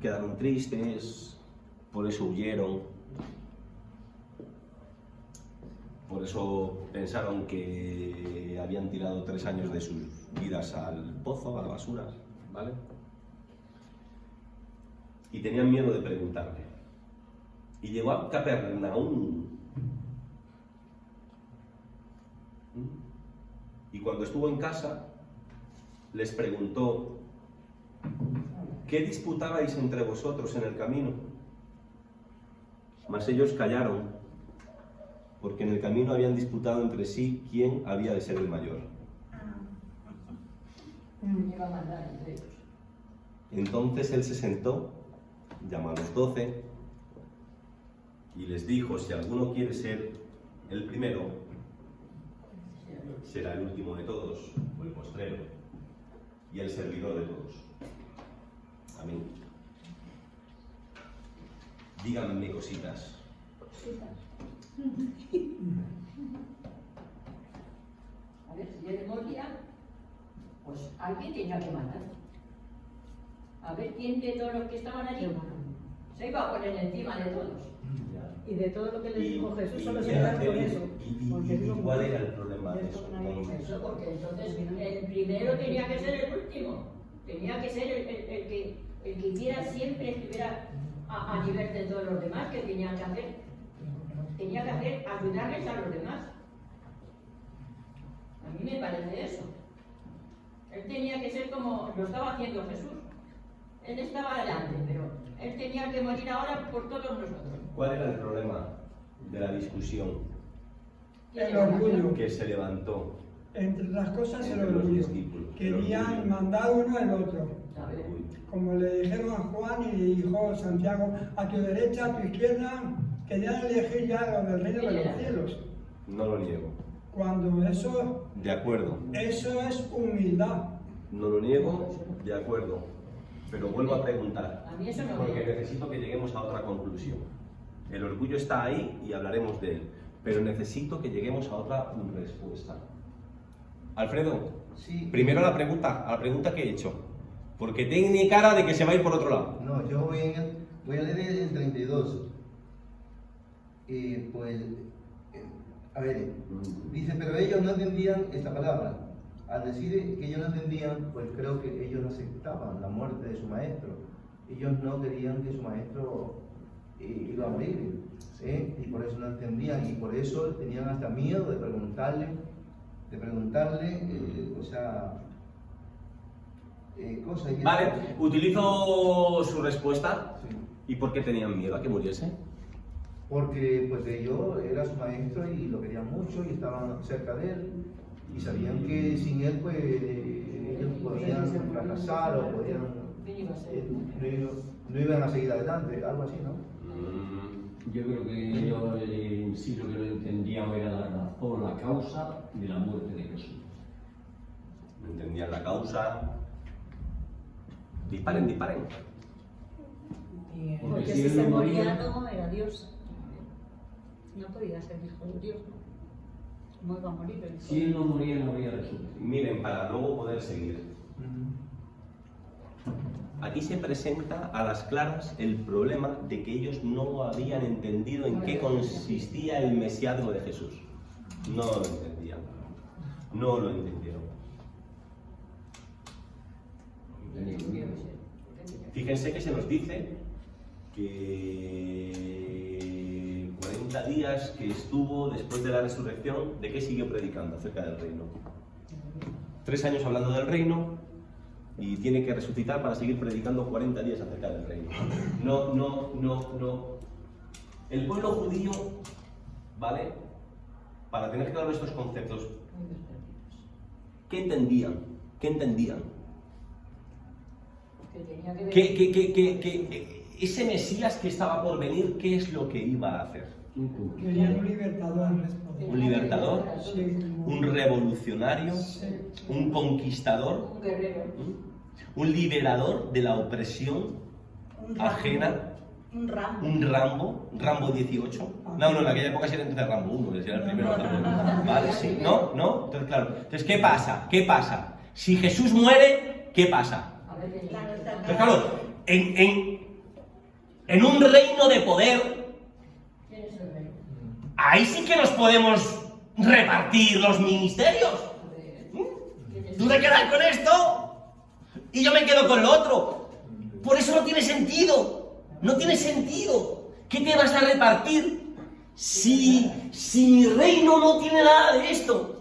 quedaron tristes, por eso huyeron. Por eso pensaron que habían tirado 3 años de sus vidas al pozo, a la basura, ¿vale? Y tenían miedo de preguntarle. Y llegó a Capernaum. Y cuando estuvo en casa, les preguntó, ¿qué disputabais entre vosotros en el camino? Mas ellos callaron, porque en el camino habían disputado entre sí quién había de ser el mayor. Entonces él se sentó, llamó a los 12 y les dijo, si alguno quiere ser el primero, será el último de todos, o el postrero, y el servidor de todos. Amén. Díganme cositas. A ver, si él moría, pues alguien tenía que matar. A ver quién de todos los que estaban allí se iba a poner encima de todos. Y de todo lo que les dijo Jesús, solo se ¿Y quedaron con eso. cuál era el problema de eso? Eso, porque entonces el primero tenía que ser el último. Tenía que ser el que hiciera siempre, estuviera a nivel de todos los demás, que tenía que hacer. Tenía que hacer ayudarles a los demás. A mí me parece eso. Él tenía que ser como lo estaba haciendo Jesús. Él estaba adelante, pero él tenía que morir ahora por todos nosotros. ¿Cuál era el problema de la discusión El orgullo. que se levantó Entre las cosas, el entre los orgullo. discípulos? Querían mandar uno al otro. Uy, Como le dijeron a Juan y le dijo Santiago, a tu derecha, a tu izquierda, querían elegir ya lo del reino de los cielos. no lo niego. Cuando eso De acuerdo. es humildad. No lo niego, de acuerdo. Pero vuelvo a preguntar, A mí eso no porque me... necesito que lleguemos a otra conclusión. El orgullo está ahí y hablaremos de él, pero necesito que lleguemos a otra respuesta. Alfredo, Sí. primero a la pregunta que he hecho, porque tiene cara de que se va a ir por otro lado. No, yo voy a leer el 32. Pues, a ver, dice, pero ellos no entendían esta palabra. Al decir que ellos no entendían, pues creo que ellos no aceptaban la muerte de su maestro. Ellos no querían que su maestro iba a morir, y por eso no entendían, y por eso tenían hasta miedo de preguntarle, cosas. Vale, utilizo su respuesta. Sí. ¿Y por qué tenían miedo a que muriese? Porque pues ellos era su maestro y lo querían mucho y estaban cerca de él y sabían que sin él pues ellos podían fracasar o podían no iban a seguir adelante, algo así, ¿no? Yo creo que ellos en sí lo que no entendían era la razón, la causa de la muerte de Jesús. No entendían la causa. Disparen. Porque si si él se no moría moría- no era Dios. No podía ser hijo de Dios, ¿no? ¿Cómo iba a morir el hijo Si él no moría, no habría resurrección. Miren, para luego poder seguir. Aquí se presenta a las claras el problema de que ellos no habían entendido en qué consistía el mesiazgo de Jesús. No lo entendían. No lo entendieron. Fíjense que se nos dice que 40 días que estuvo después de la resurrección, ¿de qué siguió predicando acerca del reino? 3 años hablando del reino Y tiene que resucitar para seguir predicando 40 días acerca del reino. No. El pueblo judío, ¿vale? Para tener claro estos conceptos, ¿qué entendían? ¿Qué entendían? Que ese Mesías que estaba por venir, ¿qué es lo que iba a hacer? Querían un libertador. ¿Un libertador? Sí. ¿Un revolucionario? ¿Un conquistador? Un guerrero. ¿Un liberador de la opresión ajena? Un Rambo. ¿Un Rambo? ¿Rambo 18? No, en aquella época sí era entonces Rambo 1, que era el primero. Vale, sí. ¿No? Entonces, claro. Entonces, ¿qué pasa? ¿Qué pasa? Si Jesús muere, ¿qué pasa? Entonces, claro, en un reino de poder, ahí sí que nos podemos repartir los ministerios. Tú te quedas con esto y yo me quedo con lo otro. Por eso no tiene sentido. No tiene sentido. ¿Qué te vas a repartir si mi reino no tiene nada de esto?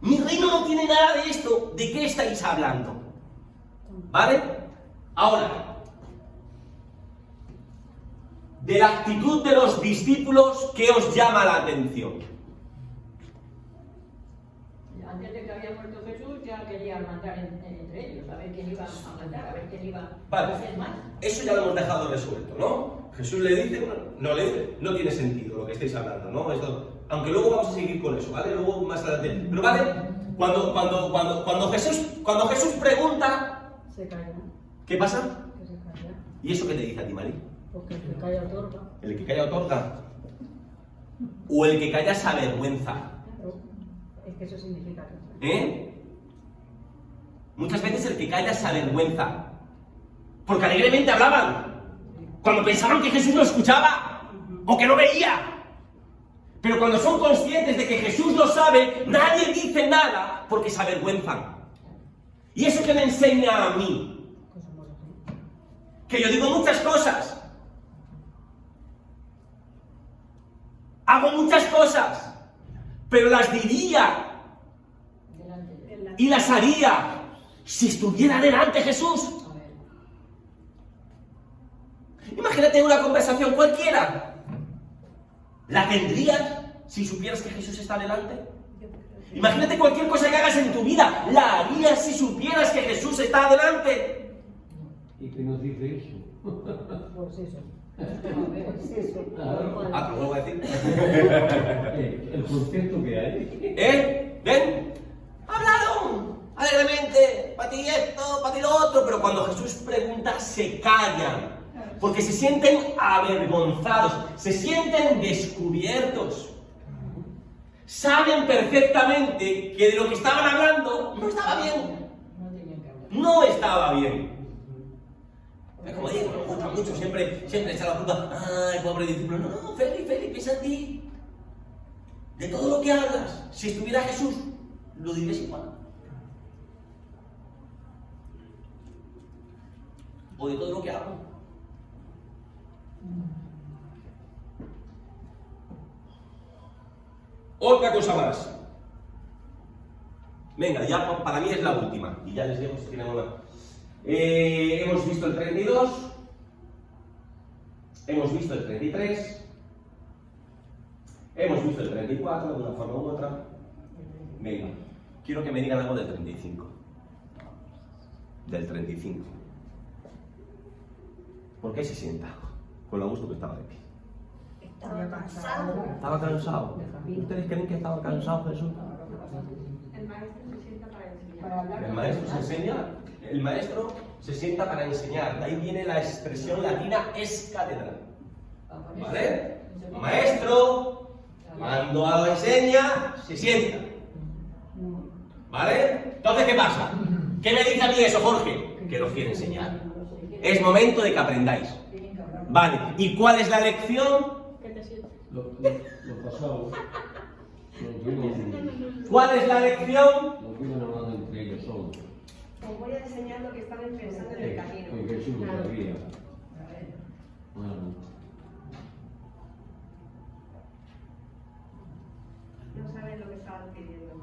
Mi reino no tiene nada de esto. ¿De qué estáis hablando? ¿Vale? Ahora, de la actitud de los discípulos, ¿qué os llama la atención? Antes de que había muerto Jesús, ya querían mandar entre ellos, a ver quién iba a mandar, a ver quién iba a hacer más. Eso ya lo hemos dejado resuelto, ¿no? Jesús le dice, bueno, no tiene sentido lo que estáis hablando, ¿no? Aunque luego vamos a seguir con eso, ¿vale? Luego más adelante. Pero vale, cuando Jesús pregunta, Se calla. ¿qué pasa? Que se calla. ¿Y eso qué te dice a ti, Mari? Porque el que calla otorga. ¿El que calla otorga? ¿O el que calla se avergüenza? Claro. Es que eso significa eso. Muchas veces el que calla se avergüenza. Porque alegremente hablaban. Cuando pensaban que Jesús no escuchaba. O que no veía. Pero cuando son conscientes de que Jesús lo sabe, nadie dice nada porque se avergüenzan. ¿Y eso qué me enseña a mí? Que yo digo muchas cosas. Hago muchas cosas. Pero las diría y las haría si estuviera delante Jesús. Imagínate una conversación cualquiera. ¿La tendrías si supieras que Jesús está delante? Imagínate cualquier cosa que hagas en tu vida. ¿La harías si supieras que Jesús está delante? ¿Y qué nos dice eso? Pues eso. Ah, te lo vuelvo a decir. El concepto que hay. ¿Ven? Hablaron alegremente, para ti esto, para ti lo otro, pero cuando Jesús pregunta se callan, porque se sienten avergonzados, se sienten descubiertos. Saben perfectamente que de lo que estaban hablando no estaba bien. No estaba bien. Es como digo, me gusta mucho, siempre echa la culpa. Ay, pobre discípulo. No, Feli, piensa en ti. De todo lo que hablas, si estuviera Jesús, lo dirías igual. O de todo lo que hago. Otra cosa más. Venga, ya para mí es la última. Y ya les digo si tienen una. Hemos visto el 32. Hemos visto el 33. Hemos visto el 34 de una forma u otra. Venga, quiero que me digan algo del 35. Del 35. ¿Por qué se sienta? Con lo gusto que estaba de pie. Estaba cansado. ¿Estaba cansado? ¿Ustedes creen que estaba cansado Jesús? El maestro se sienta para enseñar. El maestro se enseña. El maestro se sienta para enseñar. De ahí viene la expresión latina es cátedra. ¿Vale? Maestro, cuando enseña, se sienta. ¿Vale? Entonces, ¿qué pasa? ¿Qué me dice a mí eso, Jorge? Que os quiere enseñar. Es momento de que aprendáis. Vale. ¿Y cuál es la lección? Lo pasado. ¿Cuál es la lección? Lo que iban hablando entre ellos solos. Os voy a enseñar lo que estaban pensando en el camino. Que Jesús lo sabía. No saben lo que estaban pidiendo.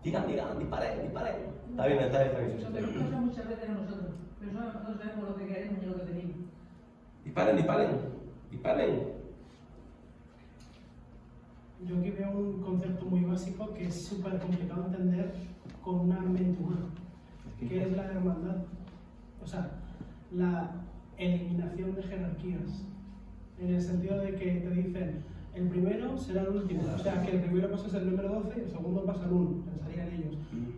Digan, disparen. Está bien. Lo que nos pasa muchas veces a nosotros. Pero nosotros sabemos lo que queremos y lo que pedimos. Disparen. Yo aquí veo un concepto muy básico que es súper complicado de entender con una mente humana, que es la hermandad. O sea, la eliminación de jerarquías. En el sentido de que te dicen, el primero será el último. O sea, que el primero pasa a ser el número 12 y el segundo pasa al 1, pensarían ellos.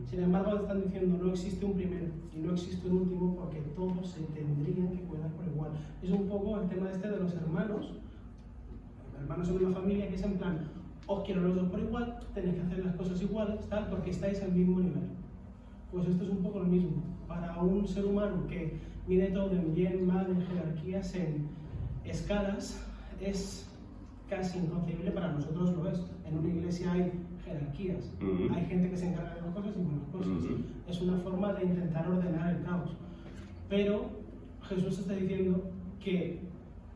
Sin embargo, están diciendo, no existe un primero y no existe un último porque todos se tendrían que cuidar por igual. Es un poco el tema este de los hermanos. Hermanos en una familia que es en plan, os quiero los dos por igual, tenéis que hacer las cosas iguales, tal, porque estáis al mismo nivel. Pues esto es un poco lo mismo. Para un ser humano que mide todo en bien, mal, en jerarquías, en escalas, es casi inconcebible. Para nosotros lo es. En una iglesia hay jerarquías, hay gente que se encarga de unas cosas y buenas cosas. Es una forma de intentar ordenar el caos. Pero Jesús está diciendo que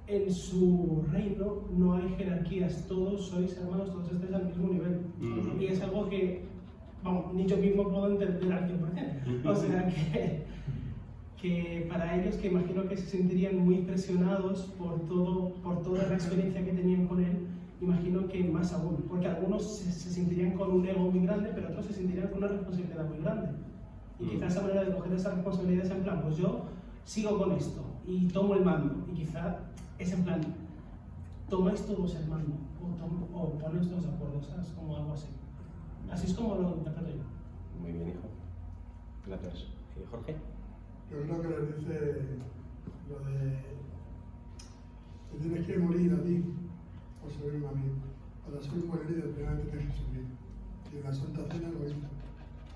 en su reino no hay jerarquías, todos sois hermanos, todos estáis al mismo nivel. Y es algo que, vamos, ni yo mismo puedo entender al 100%. O sea que para ellos, que imagino que se sentirían muy presionados por toda la experiencia que tenían con él, imagino que más aún, porque algunos se sentirían con un ego muy grande, pero otros se sentirían con una responsabilidad muy grande. Y quizás esa manera de coger esa responsabilidad es en plan, pues yo sigo con esto y tomo el mando, y quizá es en plan, tomáis todos el mando, o ponéis todos de acuerdo, ¿sabes? Como algo así. Así es como lo interpreto yo. Muy bien, hijo. Gracias. Jorge. Yo creo que les dice lo de te tienes que morir a ti por servirme a mí. Para ser un buen líder, primeramente tienes que servir. Y en la Santa Cena lo hizo.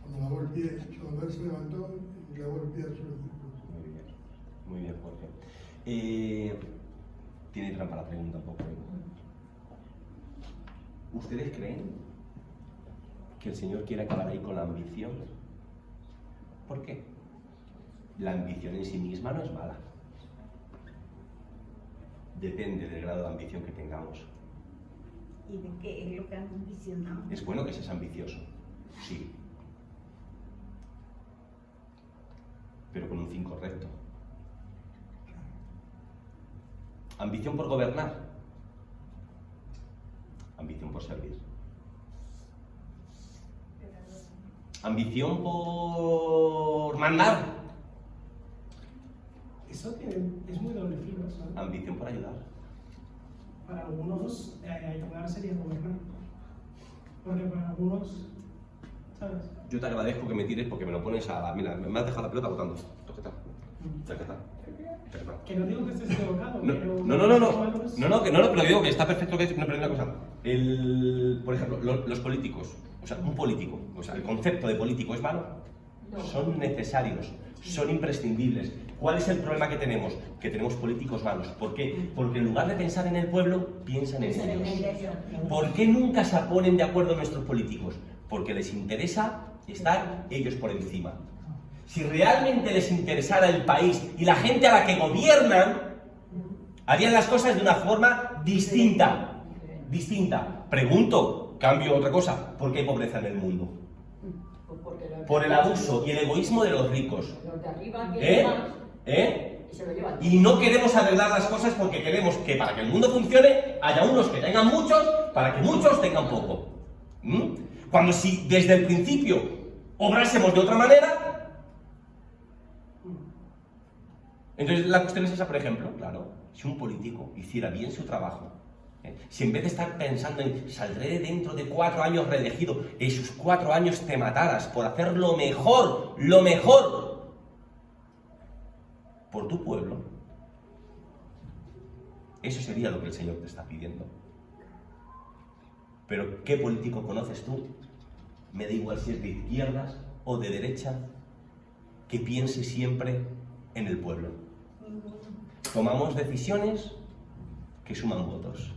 Cuando lavó el pie, cuando él se levantó y lavó el pie a sus discípulos. Muy bien, Jorge. Tiene trampa la pregunta un poco. ¿Ustedes creen que el Señor quiere acabar ahí con la ambición? ¿Por qué? La ambición en sí misma no es mala. Depende del grado de ambición que tengamos. ¿Y de qué es lo que han ambicionado? Es bueno que seas ambicioso, sí. Pero con un fin correcto. Ambición por gobernar. Ambición por servir. Ambición por mandar. Eso es muy doble filo, ¿sabes? Ambición por ayudar. Para algunos, ayudar sería gobernar. Porque para algunos, ¿sabes? Yo te agradezco que me tires porque me lo pones a... Mira, me has dejado la pelota botando. ¿Qué tal? Que no digo que estés equivocado, No, pero... pero digo que está perfecto que... No, pero una cosa. Por ejemplo, los políticos. O sea, un político. O sea, el concepto de político es malo. No. Son necesarios. Son imprescindibles. ¿Cuál es el problema que tenemos? Que tenemos políticos malos. ¿Por qué? Porque en lugar de pensar en el pueblo, piensan en ellos. ¿Por qué nunca se ponen de acuerdo nuestros políticos? Porque les interesa estar ellos por encima. Si realmente les interesara el país y la gente a la que gobiernan, harían las cosas de una forma distinta. Pregunto, cambio otra cosa, ¿por qué hay pobreza en el mundo? Por el abuso y el egoísmo de los ricos. Los de arriba quieren más. Y se lo llevan. Y no queremos arreglar las cosas porque queremos que para que el mundo funcione haya unos que tengan muchos para que muchos tengan poco. Cuando si desde el principio obrásemos de otra manera, entonces la cuestión es esa, por ejemplo, claro, si un político hiciera bien su trabajo, si en vez de estar pensando en saldré dentro de 4 años reelegido, esos 4 años te mataras por hacer lo mejor por tu pueblo, eso sería lo que el Señor te está pidiendo. Pero ¿qué político conoces tú? Me da igual si es de izquierdas o de derecha, que piense siempre en el pueblo. Tomamos decisiones que suman votos.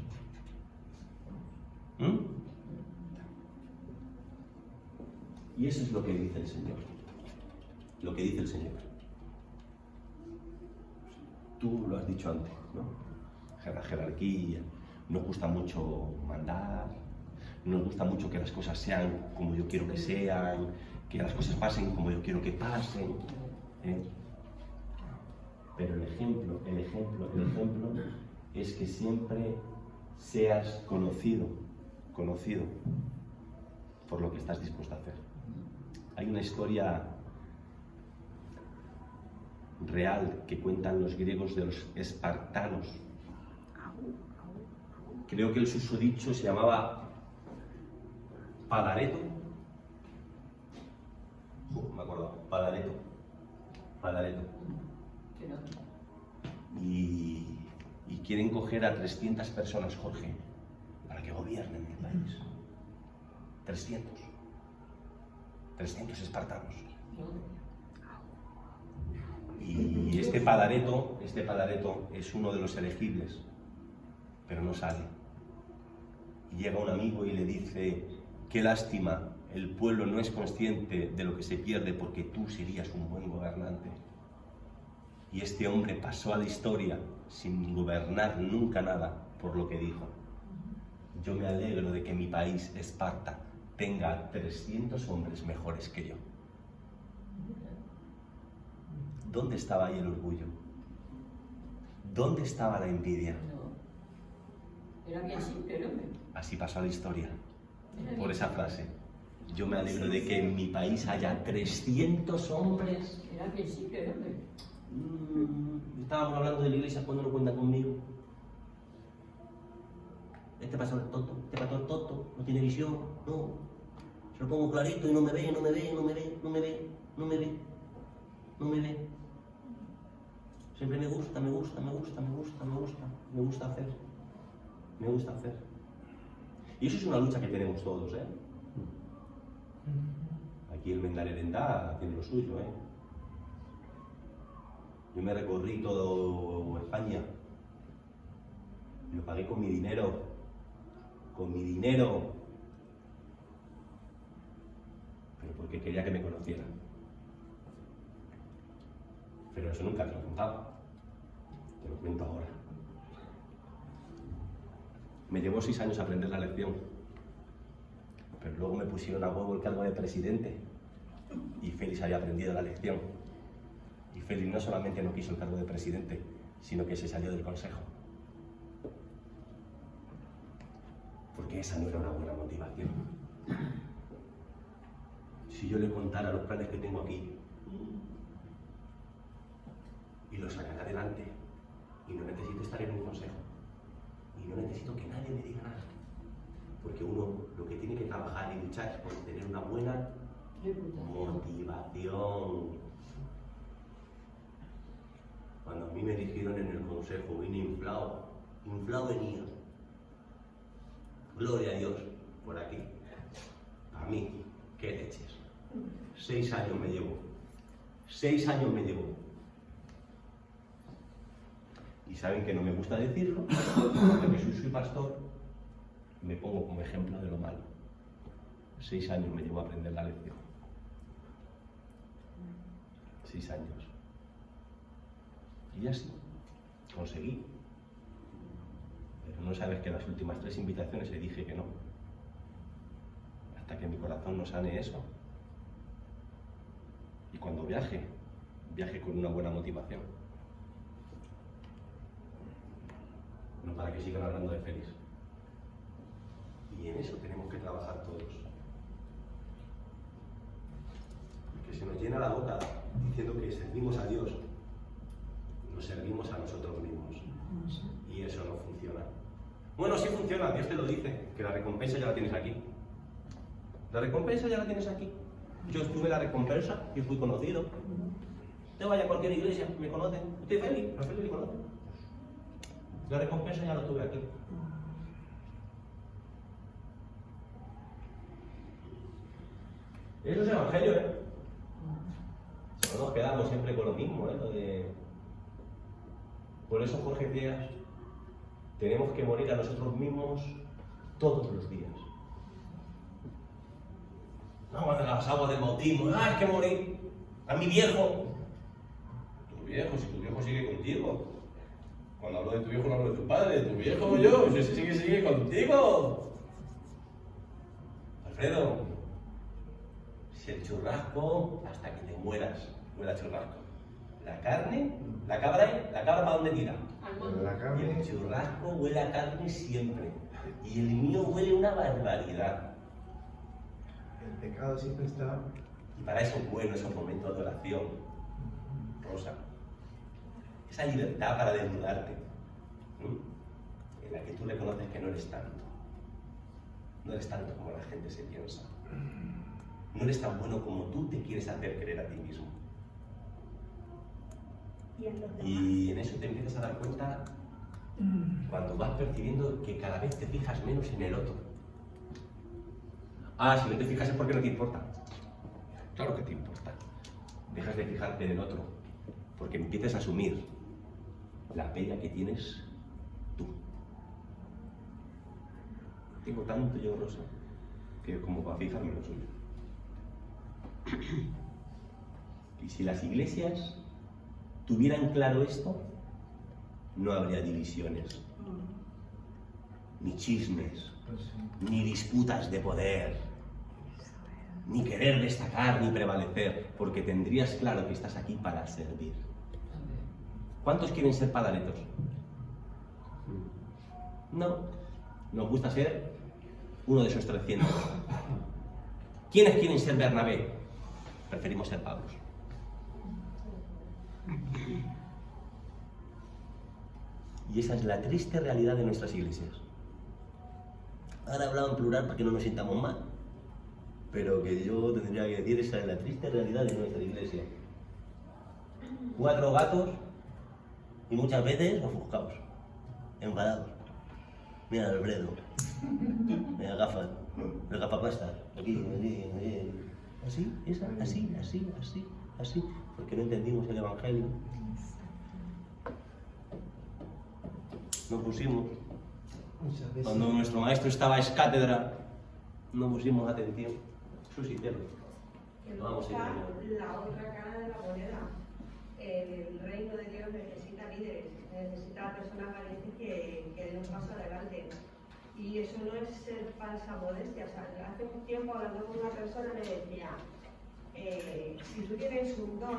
Y eso es lo que dice el Señor. Lo que dice el Señor. Tú lo has dicho antes, ¿no? La jerarquía, nos gusta mucho mandar, nos gusta mucho que las cosas sean como yo quiero que sean, que las cosas pasen como yo quiero que pasen. Pero el ejemplo es que siempre seas conocido por lo que estás dispuesto a hacer. Hay una historia real que cuentan los griegos de los espartanos. Creo que el susodicho se llamaba Padareto. Me acuerdo, Padareto. Y quieren coger a 300 personas, Jorge, para que gobiernen el país. 300 espartanos. Y este Padareto es uno de los elegibles, pero no sale. Y llega un amigo y le dice: qué lástima, el pueblo no es consciente de lo que se pierde porque tú serías un buen gobernante. Y este hombre pasó a la historia sin gobernar nunca nada por lo que dijo. Yo me alegro de que mi país, Esparta, tenga 300 hombres mejores que yo. ¿Dónde estaba ahí el orgullo? ¿Dónde estaba la envidia? Era bien simple el hombre. Así pasó a la historia, por esa frase. Yo me alegro de que en mi país haya 300 hombres. Era bien simple el hombre. Estábamos hablando de la iglesia cuando no cuenta conmigo. Este pastor es tonto, no tiene visión, no. Se lo pongo clarito y no me ve. Siempre me gusta hacer. Y eso es una lucha que tenemos todos, ¿eh? Aquí el Mendalerendá tiene lo suyo, ¿eh? Yo me recorrí todo España. Lo pagué con mi dinero. Pero porque quería que me conocieran. Pero eso nunca te lo contaba. Te lo cuento ahora. Me llevó 6 años aprender la lección. Pero luego me pusieron a huevo el cargo de presidente. Y Félix había aprendido la lección. Y Félix no solamente no quiso el cargo de presidente, sino que se salió del consejo. Porque esa no era una buena motivación. Si yo le contara los planes que tengo aquí y los sacara adelante, y no necesito estar en un consejo, y no necesito que nadie me diga nada, porque uno lo que tiene que trabajar y luchar es por tener una buena motivación. Cuando a mí me eligieron en el consejo, vine inflado venía. Gloria a Dios, por aquí. A mí, qué leches. 6 años me llevó. 6 años me llevó. Y saben que no me gusta decirlo, porque soy pastor, me pongo como ejemplo de lo malo. 6 años me llevó a aprender la lección. 6 años. Y así, conseguí. Pero no sabes que las últimas 3 invitaciones le dije que no. Hasta que mi corazón no sane eso. Y cuando viaje con una buena motivación. No para que sigan hablando de Félix. Y en eso tenemos que trabajar todos. Porque se nos llena la boca diciendo que servimos a Dios. Nos servimos a nosotros mismos. Y eso no funciona. Bueno, sí funciona, Dios te lo dice, que la recompensa ya la tienes aquí. La recompensa ya la tienes aquí. Yo tuve la recompensa y fui conocido. Te vaya a cualquier iglesia, me conocen. Estoy feliz, a Félix le conocen. La recompensa ya la tuve aquí. Eso es evangelio, ¿eh? No nos quedamos siempre con lo mismo, ¿eh? Por eso, Jorge Díaz, tenemos que morir a nosotros mismos todos los días. No, de las aguas del bautismo, hay que morir. A mi viejo. Tu viejo, si tu viejo sigue contigo. Cuando hablo de tu viejo, no hablo de tu padre, de tu viejo yo, si sigue contigo. Alfredo, si el churrasco, hasta que te mueras, huele a churrasco. La carne, la cabra ¿para dónde tira? La Y carne. el churrasco huele a carne siempre. Y el mío huele una barbaridad. El pecado siempre está. Y para eso es bueno esos momentos de oración, Rosa. Esa libertad para desnudarte, en la que tú reconoces que no eres tanto. No eres tanto como la gente se piensa. No eres tan bueno como tú te quieres hacer creer a ti mismo. Y en eso te empiezas a dar cuenta cuando vas percibiendo que cada vez te fijas menos en el otro. Ah, si no te fijas es porque no te importa. Claro que te importa. Dejas de fijarte en el otro porque empiezas a asumir la pena que tienes tú. Tengo tanto yo, Rosa, que como para fijarme en lo suyo. Y si las iglesias tuvieran claro esto, no habría divisiones, ni chismes, ni disputas de poder, ni querer destacar, ni prevalecer, porque tendrías claro que estás aquí para servir. ¿Cuántos quieren ser palaretos? No, nos gusta ser uno de esos 300. ¿Quiénes quieren ser Bernabé? Preferimos ser Pablos. Y esa es la triste realidad de nuestras iglesias. Ahora he hablado en plural para que no nos sintamos mal, pero que yo tendría que decir, esa es la triste realidad de nuestra iglesia. 4 gatos y muchas veces ofuscados, enfadados. Mira el Alfredo, mira gafas, las gafapastas, aquí. Así, así, porque no entendimos el Evangelio. No pusimos, cuando nuestro maestro estaba es cátedra, no pusimos atención. Eso sí, pero vamos a ir. La otra cara de la moneda. El reino de Dios necesita líderes, necesita personas valientes que den un paso adelante. Y eso no es ser falsa modestia. O sea, hace un tiempo hablando con una persona me decía, si tú tienes un don,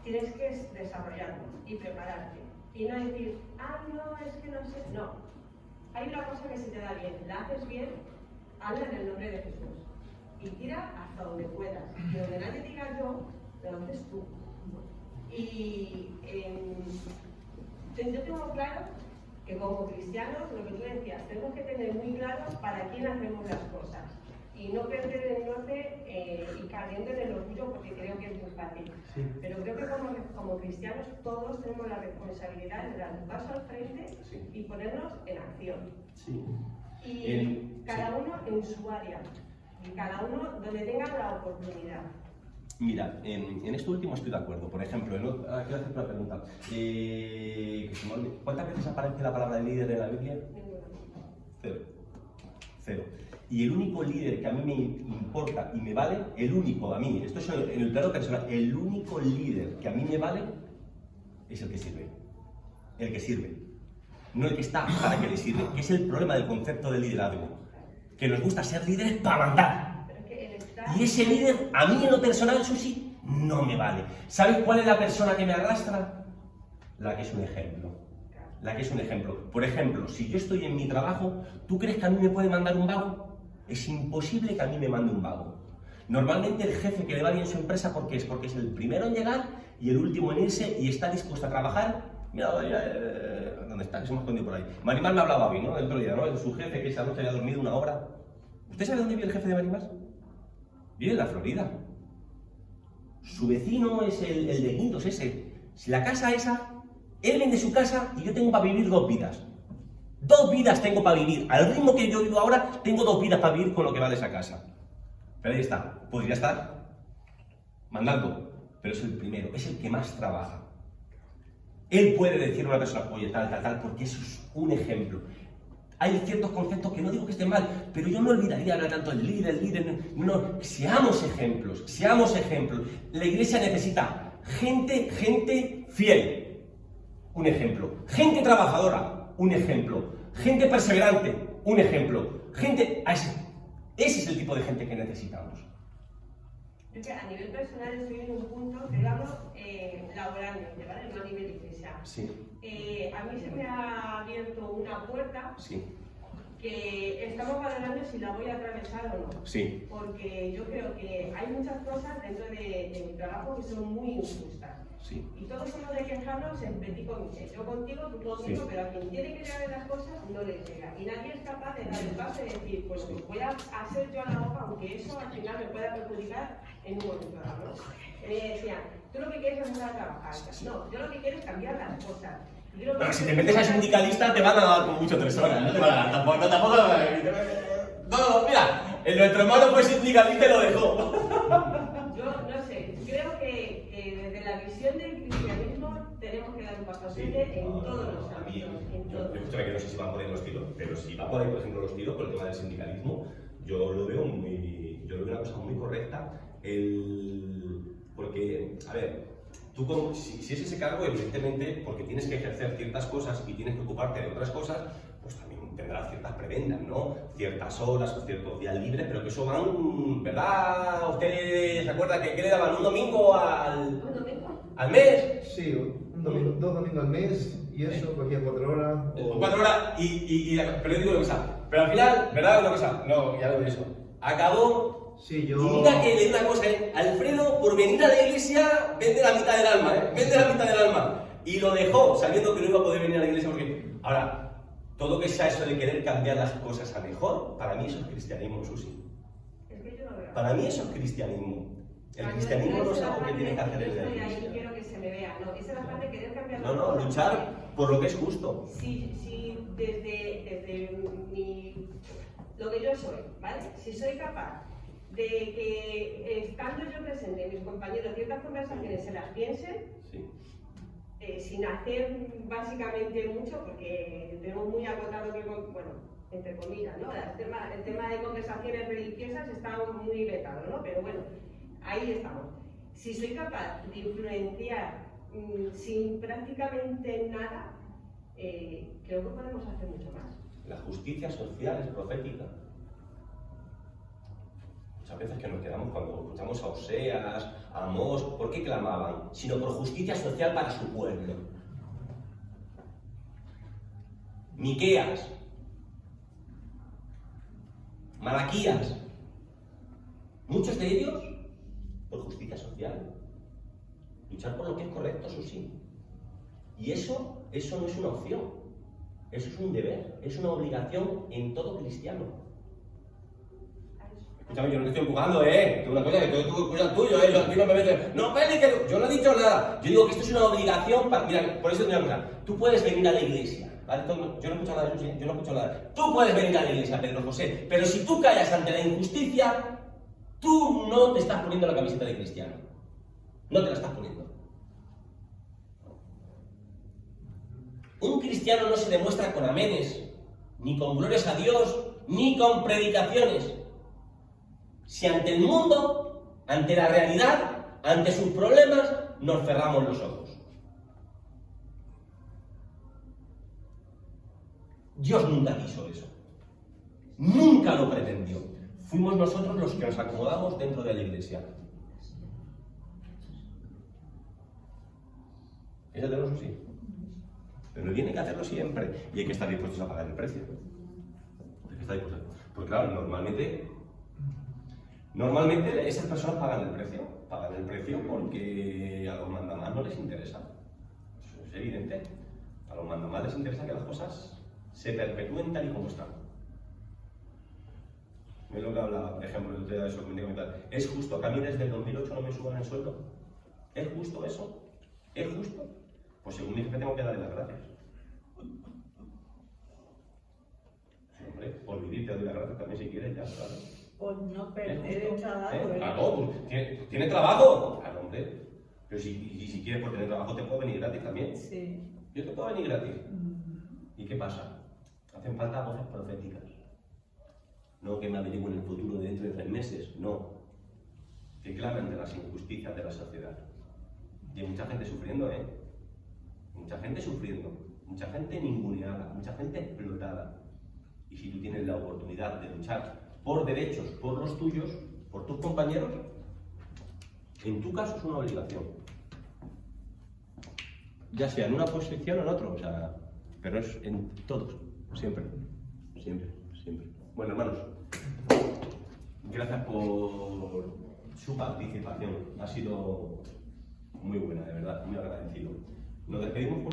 tienes que desarrollarlo y prepararte. Y no decir, no, es que no sé. No. Hay una cosa que se te da bien, la haces bien, hazla en el nombre de Jesús. Y tira hasta donde puedas. Y donde nadie diga yo, lo haces tú. Y yo tengo claro que como cristianos, lo que tú decías, tenemos que tener muy claro para quién hacemos las cosas. Y no perder el norte y cayendo en el orgullo, porque creo que es muy fácil. Sí. Pero creo que como cristianos todos tenemos la responsabilidad de dar un paso al frente y ponernos en acción. Sí. Y cada uno en su área, y cada uno donde tenga la oportunidad. Mira, en esto último estoy de acuerdo. Por ejemplo, quiero hacer una pregunta. ¿Cuántas veces aparece la palabra líder en la Biblia? 0. Y el único líder que a mí me importa y me vale, el único, a mí, esto es en el plano personal, el único líder que a mí me vale es el que sirve. El que sirve. No el que está para que le sirve, que es el problema del concepto de liderazgo. Que nos gusta ser líderes para mandar. Y ese líder, a mí en lo personal, eso sí, no me vale. ¿Sabes cuál es la persona que me arrastra? La que es un ejemplo. La que es un ejemplo. Por ejemplo, si yo estoy en mi trabajo, ¿tú crees que a mí me puede mandar un vago? Es imposible que a mí me mande un vago. Normalmente el jefe que le va bien su empresa, ¿por qué es? Porque es el primero en llegar y el último en irse y está dispuesto a trabajar. Mira, ¿dónde está? Que se me ha escondido por ahí. Marimar me hablaba hoy, ¿no? El otro día, ¿no? Su jefe que esa noche había dormido una hora. ¿Usted sabe dónde vive el jefe de Marimar? Vive en la Florida. Su vecino es el de Quintos, ese. Si la casa esa, él vende su casa y yo tengo para vivir 2 vidas. 2 vidas tengo para vivir. Al ritmo que yo vivo ahora, tengo 2 vidas para vivir con lo que vale esa casa. Pero ahí está. Podría estar mandando, pero es el primero, es el que más trabaja. Él puede decir a una persona, oye, tal, porque eso es un ejemplo. Hay ciertos conceptos que no digo que estén mal, pero yo no olvidaría hablar tanto del líder, no, seamos ejemplos. La iglesia necesita gente fiel, un ejemplo. Gente trabajadora, un ejemplo. Gente perseverante, un ejemplo. Ese es el tipo de gente que necesitamos. Yo que a nivel personal estoy en un punto, te hablo laboralmente, ¿vale? No a nivel iglesia. Sí. A mí se me ha abierto una puerta Sí. que estamos valorando si la voy a atravesar o no. Sí. Porque yo creo que hay muchas cosas dentro de mi trabajo que son muy injustas. Sí. Y todos somos de quejarnos en petit comité. Yo contigo, tú conmigo, Sí. pero a quien tiene que llegar las cosas no le llega. Y nadie es capaz de dar el paso y decir, pues voy a hacer yo la hoja, aunque eso al final me pueda perjudicar en un momento dado, ¿no? Me decían, tú lo que quieres es empezar a trabajar. No, yo lo que quiero es cambiar las cosas. Pero si te metes a sindicalista te van a dar como mucho 3 horas, no te van a dar tampoco. No, mira, nuestro hermano fue sindicalista y lo dejó. Yo no sé, creo que desde la visión del cristianismo tenemos que dar un paso adelante en todos los ámbitos. Escúchame que no sé si van por ahí los tiros, pero si va por ahí, por ejemplo, los tiros, por el tema del sindicalismo, yo lo veo una cosa muy correcta. Porque, a ver, tú si es ese cargo, evidentemente, porque tienes que ejercer ciertas cosas y tienes que ocuparte de otras cosas, pues también tendrás ciertas prebendas, ¿no? Ciertas horas o ciertos días libres, pero que eso van, ¿verdad? ¿Usted se acuerda que le daban un domingo al mes? Sí, un domingo, 2 domingos al mes, y eso cogía 4 horas. 4 horas, pero yo digo una cosa, pero al final, ¿verdad? Una cosa, no, ya lo de eso. Acabó. Sí, yo... Y mira que le digo una cosa, Alfredo, por venir a la iglesia, vende la mitad del alma, vende la mitad del alma. Y lo dejó, sabiendo que no iba a poder venir a la iglesia porque... Ahora, todo que sea eso de querer cambiar las cosas a mejor, para mí eso es cristianismo, Susi. Es que yo lo veo. Para mí eso es cristianismo. El cristianismo no es algo que tiene que hacer en la iglesia. Ahí quiero que se me vea, ¿no? Esa es la parte de querer cambiar No, no, luchar por lo que es justo. Si desde lo que yo soy, ¿vale? Si soy capaz de que estando yo presente, mis compañeros, ciertas conversaciones se las piensen, sí. Sin hacer básicamente mucho, porque tenemos muy acotado que, bueno, entre comillas, ¿no? El tema de conversaciones religiosas está muy vetado, ¿no? Pero bueno, ahí estamos. Si soy capaz de influenciar sin prácticamente nada, creo que podemos hacer mucho más. La justicia social es profética. Muchas veces que nos quedamos cuando escuchamos a Oseas, a Amós, ¿por qué clamaban? Sino por justicia social para su pueblo. Miqueas, Malaquías, muchos de ellos por justicia social. Luchar por lo que es correcto, eso sí. Y eso no es una opción, eso es un deber, es una obligación en todo cristiano. Escúchame, yo no te estoy empujando, que una cosa que tú escuchas tuyo, yo aquí no me metes. No, Peli, que yo no he dicho nada. Yo digo que esto es una obligación para. Mira, por eso te digo una cosa. Tú puedes venir a la iglesia, ¿vale? Yo no he escuchado nada de eso, yo no he escuchado nada. Tú puedes venir a la iglesia, Pedro José, pero si tú callas ante la injusticia, tú no te estás poniendo la camiseta de cristiano. No te la estás poniendo. Un cristiano no se demuestra con amenes, ni con glorias a Dios, ni con predicaciones. Si ante el mundo, ante la realidad, ante sus problemas, nos cerramos los ojos. Dios nunca quiso eso. Nunca lo pretendió. Fuimos nosotros los que nos acomodamos dentro de la iglesia. ¿Es de los sí? Pero tiene que hacerlo siempre. Y hay que estar dispuestos a pagar el precio. Hay que estar dispuestos. Pues claro, Normalmente esas personas pagan el precio porque a los mandamás no les interesa. Eso es evidente. A los mandamás les interesa que las cosas se perpetúen tal y como están. Es lo que hablaba, por ejemplo, el tema de eso que me tal. ¿Es justo que a mí desde el 2008 no me suban el sueldo? ¿Es justo eso? ¿Es justo? Pues según mi jefe tengo que darle las gracias. Sí, hombre, por vivir te doy las gracias también si quieres, ya, claro. Por no perder el trabajo. Claro, pues, ¿tiene trabajo? Claro, hombre. Pero si quieres por tener trabajo te puedo venir gratis también. Sí. Yo te puedo venir gratis. ¿Y qué pasa? Hacen falta voces proféticas. No que me averigüen el futuro de dentro de 3 meses, no. Que clamen de las injusticias de la sociedad. Y hay mucha gente sufriendo, Mucha gente sufriendo, mucha gente ninguneada, mucha gente explotada. Y si tú tienes la oportunidad de luchar por derechos, por los tuyos, por tus compañeros, en tu caso es una obligación. Ya sea en una posición o en otro, o sea, pero es en todos, siempre, siempre, siempre. Bueno, hermanos, gracias por su participación, ha sido muy buena, de verdad, muy agradecido. Nos despedimos con